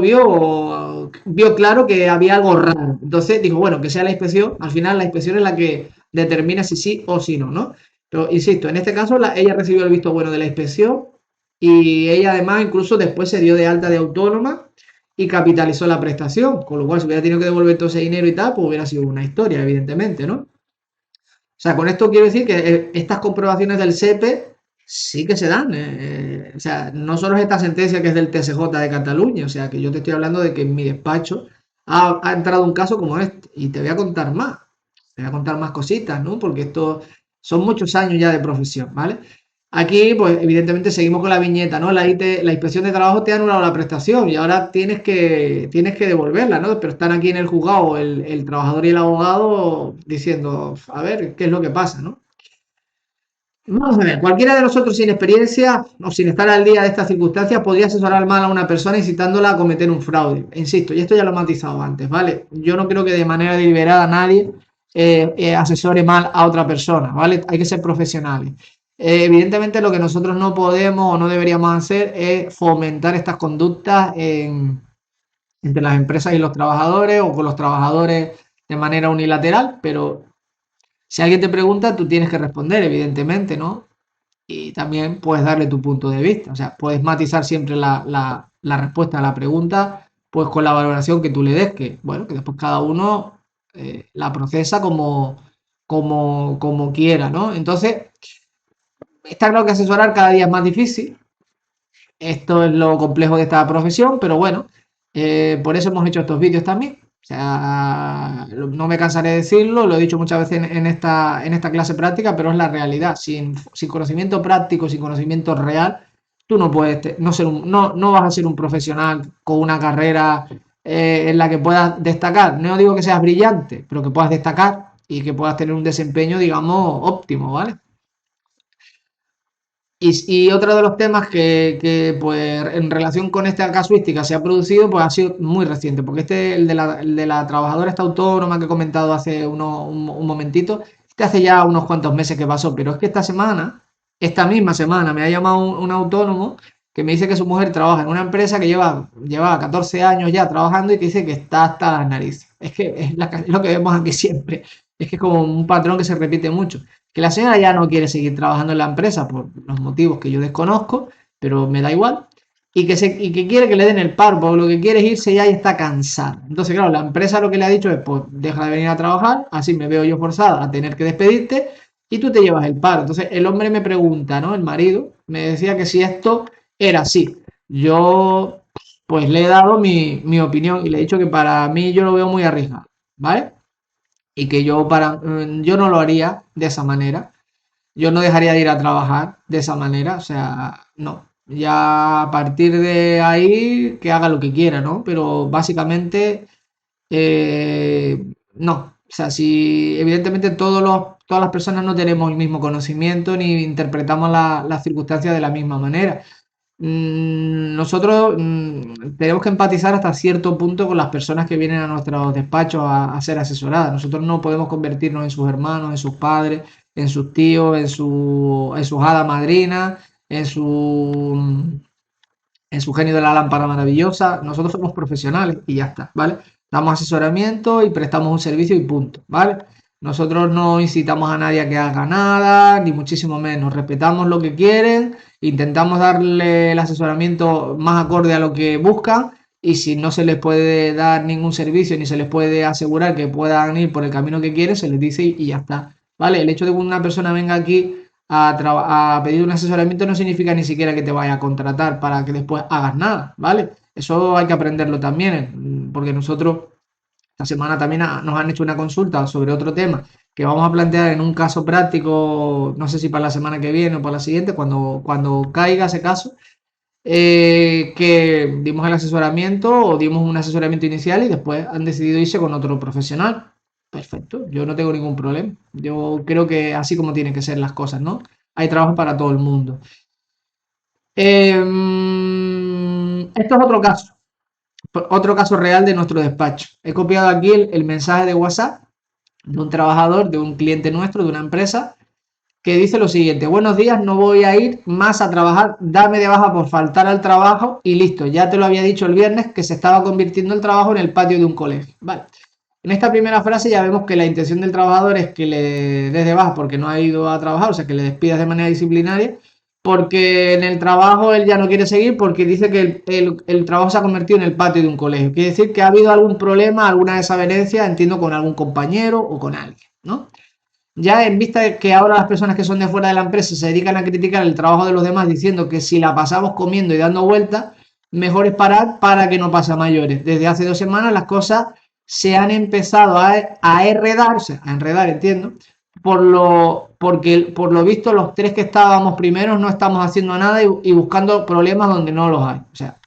vio claro que había algo raro. Entonces dijo, bueno, que sea la inspección, al final la inspección es la que determina si sí o si no, ¿no? Pero insisto, en este caso ella recibió el visto bueno de la inspección y ella además incluso después se dio de alta de autónoma y capitalizó la prestación, con lo cual si hubiera tenido que devolver todo ese dinero y tal, pues hubiera sido una historia, evidentemente, ¿no? O sea, con esto quiero decir que estas comprobaciones del SEPE sí que se dan. O sea, no solo es esta sentencia que es del TSJ de Cataluña, o sea, que yo te estoy hablando de que en mi despacho ha entrado un caso como este y te voy a contar más. Te voy a contar más cositas, ¿no? Porque esto son muchos años ya de profesión, ¿vale? Aquí, pues evidentemente seguimos con la viñeta, ¿no? La inspección de trabajo te ha anulado la prestación y ahora tienes que devolverla, ¿no? Pero están aquí en el juzgado el trabajador y el abogado diciendo, a ver, ¿qué es lo que pasa, ¿no? Vamos a ver, cualquiera de nosotros sin experiencia o sin estar al día de estas circunstancias podría asesorar mal a una persona incitándola a cometer un fraude. Insisto, y esto ya lo he matizado antes, ¿vale? Yo no creo que de manera deliberada nadie asesore mal a otra persona, ¿vale? Hay que ser profesionales. Evidentemente lo que nosotros no podemos o no deberíamos hacer es fomentar estas conductas entre las empresas y los trabajadores o con los trabajadores de manera unilateral, pero si alguien te pregunta, tú tienes que responder, evidentemente, ¿no? Y también puedes darle tu punto de vista. O sea, puedes matizar siempre la respuesta a la pregunta, pues con la valoración que tú le des, que bueno, que después cada uno la procesa como quiera, ¿no? Entonces, está claro que asesorar cada día es más difícil. Esto es lo complejo de esta profesión, pero bueno, por eso hemos hecho estos vídeos también. O sea, no me cansaré de decirlo, lo he dicho muchas veces en esta clase práctica, pero es la realidad. Sin conocimiento práctico, sin conocimiento real, tú no puedes no vas a ser un profesional con una carrera en la que puedas destacar. No digo que seas brillante, pero que puedas destacar y que puedas tener un desempeño, digamos, óptimo, ¿vale? Y otro de los temas pues, en relación con esta casuística se ha producido, pues ha sido muy reciente, porque el de la trabajadora esta autónoma que he comentado hace un momentito, este hace ya unos cuantos meses que pasó, pero es que esta misma semana, me ha llamado un autónomo que me dice que su mujer trabaja en una empresa que lleva 14 años ya trabajando y que dice que está hasta las narices. Es que es lo que vemos aquí siempre, es que es como un patrón que se repite mucho que la señora ya no quiere seguir trabajando en la empresa por los motivos que yo desconozco, pero me da igual, y que quiere que le den el paro, porque lo que quiere es irse ya y está cansada. Entonces, claro, la empresa lo que le ha dicho es, pues deja de venir a trabajar, así me veo yo forzada a tener que despedirte y tú te llevas el paro. Entonces, el hombre me pregunta, ¿no? El marido me decía que si esto era así. Yo, pues le he dado mi opinión y le he dicho que para mí yo lo veo muy arriesgado, ¿vale? Y que yo no lo haría de esa manera. Yo no dejaría de ir a trabajar de esa manera, o sea, no. Ya a partir de ahí que haga lo que quiera, ¿no? Pero básicamente no. O sea, si evidentemente todas las personas no tenemos el mismo conocimiento ni interpretamos las circunstancias de la misma manera. Nosotros tenemos que empatizar hasta cierto punto con las personas que vienen a nuestros despachos a ser asesoradas. Nosotros no podemos convertirnos en sus hermanos, en sus padres, en sus tíos, en sus hadas madrinas, en su genio de la lámpara maravillosa. Nosotros somos profesionales y ya está, ¿vale? Damos asesoramiento y prestamos un servicio y punto, ¿vale? Nosotros no incitamos a nadie a que haga nada, ni muchísimo menos. Respetamos lo que quieren, intentamos darle el asesoramiento más acorde a lo que buscan y si no se les puede dar ningún servicio ni se les puede asegurar que puedan ir por el camino que quieren, se les dice y ya está, ¿vale? El hecho de que una persona venga aquí a pedir un asesoramiento no significa ni siquiera que te vaya a contratar para que después hagas nada, ¿vale? Eso hay que aprenderlo también, porque nosotros esta semana también nos han hecho una consulta sobre otro tema que vamos a plantear en un caso práctico, no sé si para la semana que viene o para la siguiente, cuando caiga ese caso, que dimos el asesoramiento o dimos un asesoramiento inicial y después han decidido irse con otro profesional. Perfecto, yo no tengo ningún problema. Yo creo que así como tienen que ser las cosas, ¿no? Hay trabajo para todo el mundo. Esto es otro caso real de nuestro despacho. He copiado aquí el mensaje de WhatsApp de un trabajador, de un cliente nuestro, de una empresa, que dice lo siguiente: buenos días, no voy a ir más a trabajar, dame de baja por faltar al trabajo y listo. Ya te lo había dicho el viernes que se estaba convirtiendo el trabajo en el patio de un colegio. Vale. En esta primera frase ya vemos que la intención del trabajador es que le des de baja porque no ha ido a trabajar, o sea, que le despidas de manera disciplinaria, porque en el trabajo él ya no quiere seguir porque dice que el trabajo se ha convertido en el patio de un colegio. Quiere decir que ha habido algún problema, alguna desavenencia, entiendo, con algún compañero o con alguien, ¿no? Ya en vista de que ahora las personas que son de fuera de la empresa se dedican a criticar el trabajo de los demás diciendo que si la pasamos comiendo y dando vueltas, mejor es parar para que no pase a mayores. Desde hace 2 semanas las cosas se han empezado a enredar, entiendo, porque por lo visto los tres que estábamos primeros no estamos haciendo nada y buscando problemas donde no los hay. O sea,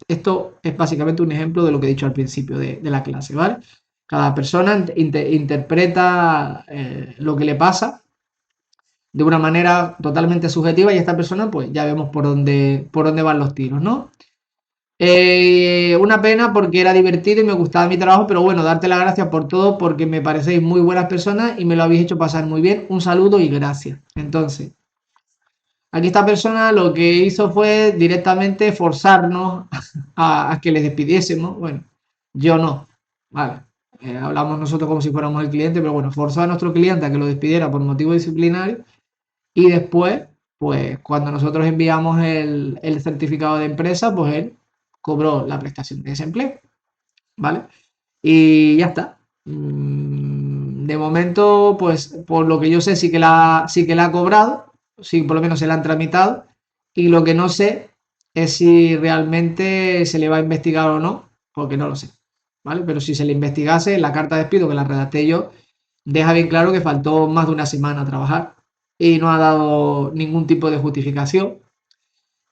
esto es básicamente un ejemplo de lo que he dicho al principio de la clase, ¿vale? Cada persona interpreta lo que le pasa de una manera totalmente subjetiva y esta persona pues ya vemos por dónde van los tiros, ¿no? Una pena porque era divertido y me gustaba mi trabajo, pero bueno, darte las gracias por todo porque me parecéis muy buenas personas y me lo habéis hecho pasar muy bien. Un saludo y gracias. Entonces, aquí esta persona lo que hizo fue directamente forzarnos a que les despidiésemos. Bueno, yo no, vale. Hablamos nosotros como si fuéramos el cliente, pero bueno, forzó a nuestro cliente a que lo despidiera por motivo disciplinario y después, pues cuando nosotros enviamos el certificado de empresa, pues él cobró la prestación de desempleo, ¿vale? Y ya está. De momento, pues por lo que yo sé, sí que la ha cobrado, sí, por lo menos se la han tramitado, y lo que no sé es si realmente se le va a investigar o no, porque no lo sé, ¿vale? Pero si se le investigase, la carta de despido que la redacté yo deja bien claro que faltó más de una semana a trabajar y no ha dado ningún tipo de justificación.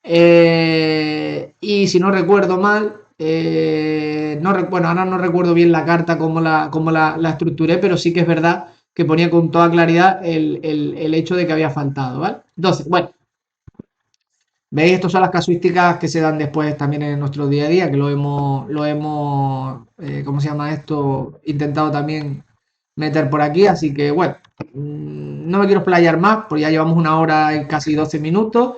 Y si no recuerdo mal, bueno, ahora no recuerdo bien la carta cómo la estructuré, pero sí que es verdad que ponía con toda claridad el hecho de que había faltado, ¿vale? Entonces, bueno, veis, estas son las casuísticas que se dan después también en nuestro día a día, que ¿cómo se llama esto? Intentado también meter por aquí, así que bueno, no me quiero explayar más, porque ya llevamos 1 hora y casi 12 minutos.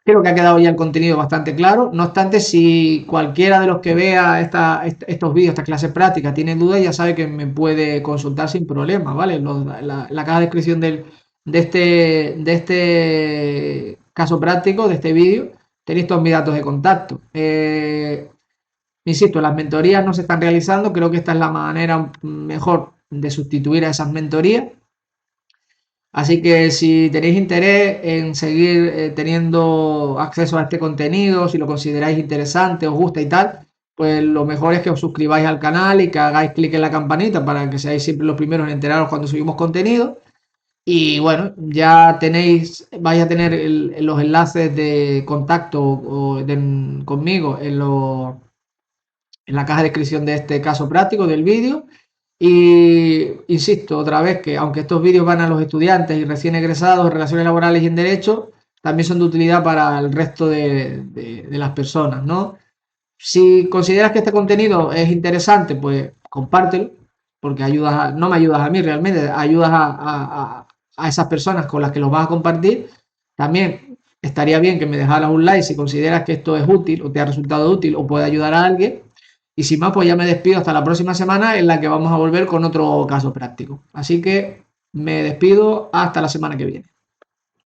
Creo que ha quedado ya el contenido bastante claro. No obstante, si cualquiera de los que vea estos vídeos, estas clases prácticas, tiene dudas, ya sabe que me puede consultar sin problema, ¿vale? La caja de descripción de este caso práctico, de este vídeo, tenéis todos mis datos de contacto. Insisto, las mentorías no se están realizando. Creo que esta es la manera mejor de sustituir a esas mentorías. Así que si tenéis interés en seguir teniendo acceso a este contenido, si lo consideráis interesante, os gusta y tal, pues lo mejor es que os suscribáis al canal y que hagáis clic en la campanita para que seáis siempre los primeros en enteraros cuando subimos contenido. Y bueno, ya vais a tener los enlaces de contacto conmigo en la caja de descripción de este caso práctico del vídeo. Y insisto otra vez que aunque estos vídeos van a los estudiantes y recién egresados en relaciones laborales y en derecho, también son de utilidad para el resto de las personas, ¿no? Si consideras que este contenido es interesante, pues compártelo, porque no me ayudas a mí realmente, ayudas a esas personas con las que los vas a compartir. También estaría bien que me dejaras un like si consideras que esto es útil o te ha resultado útil o puede ayudar a alguien. Y sin más, pues ya me despido hasta la próxima semana en la que vamos a volver con otro caso práctico. Así que me despido hasta la semana que viene.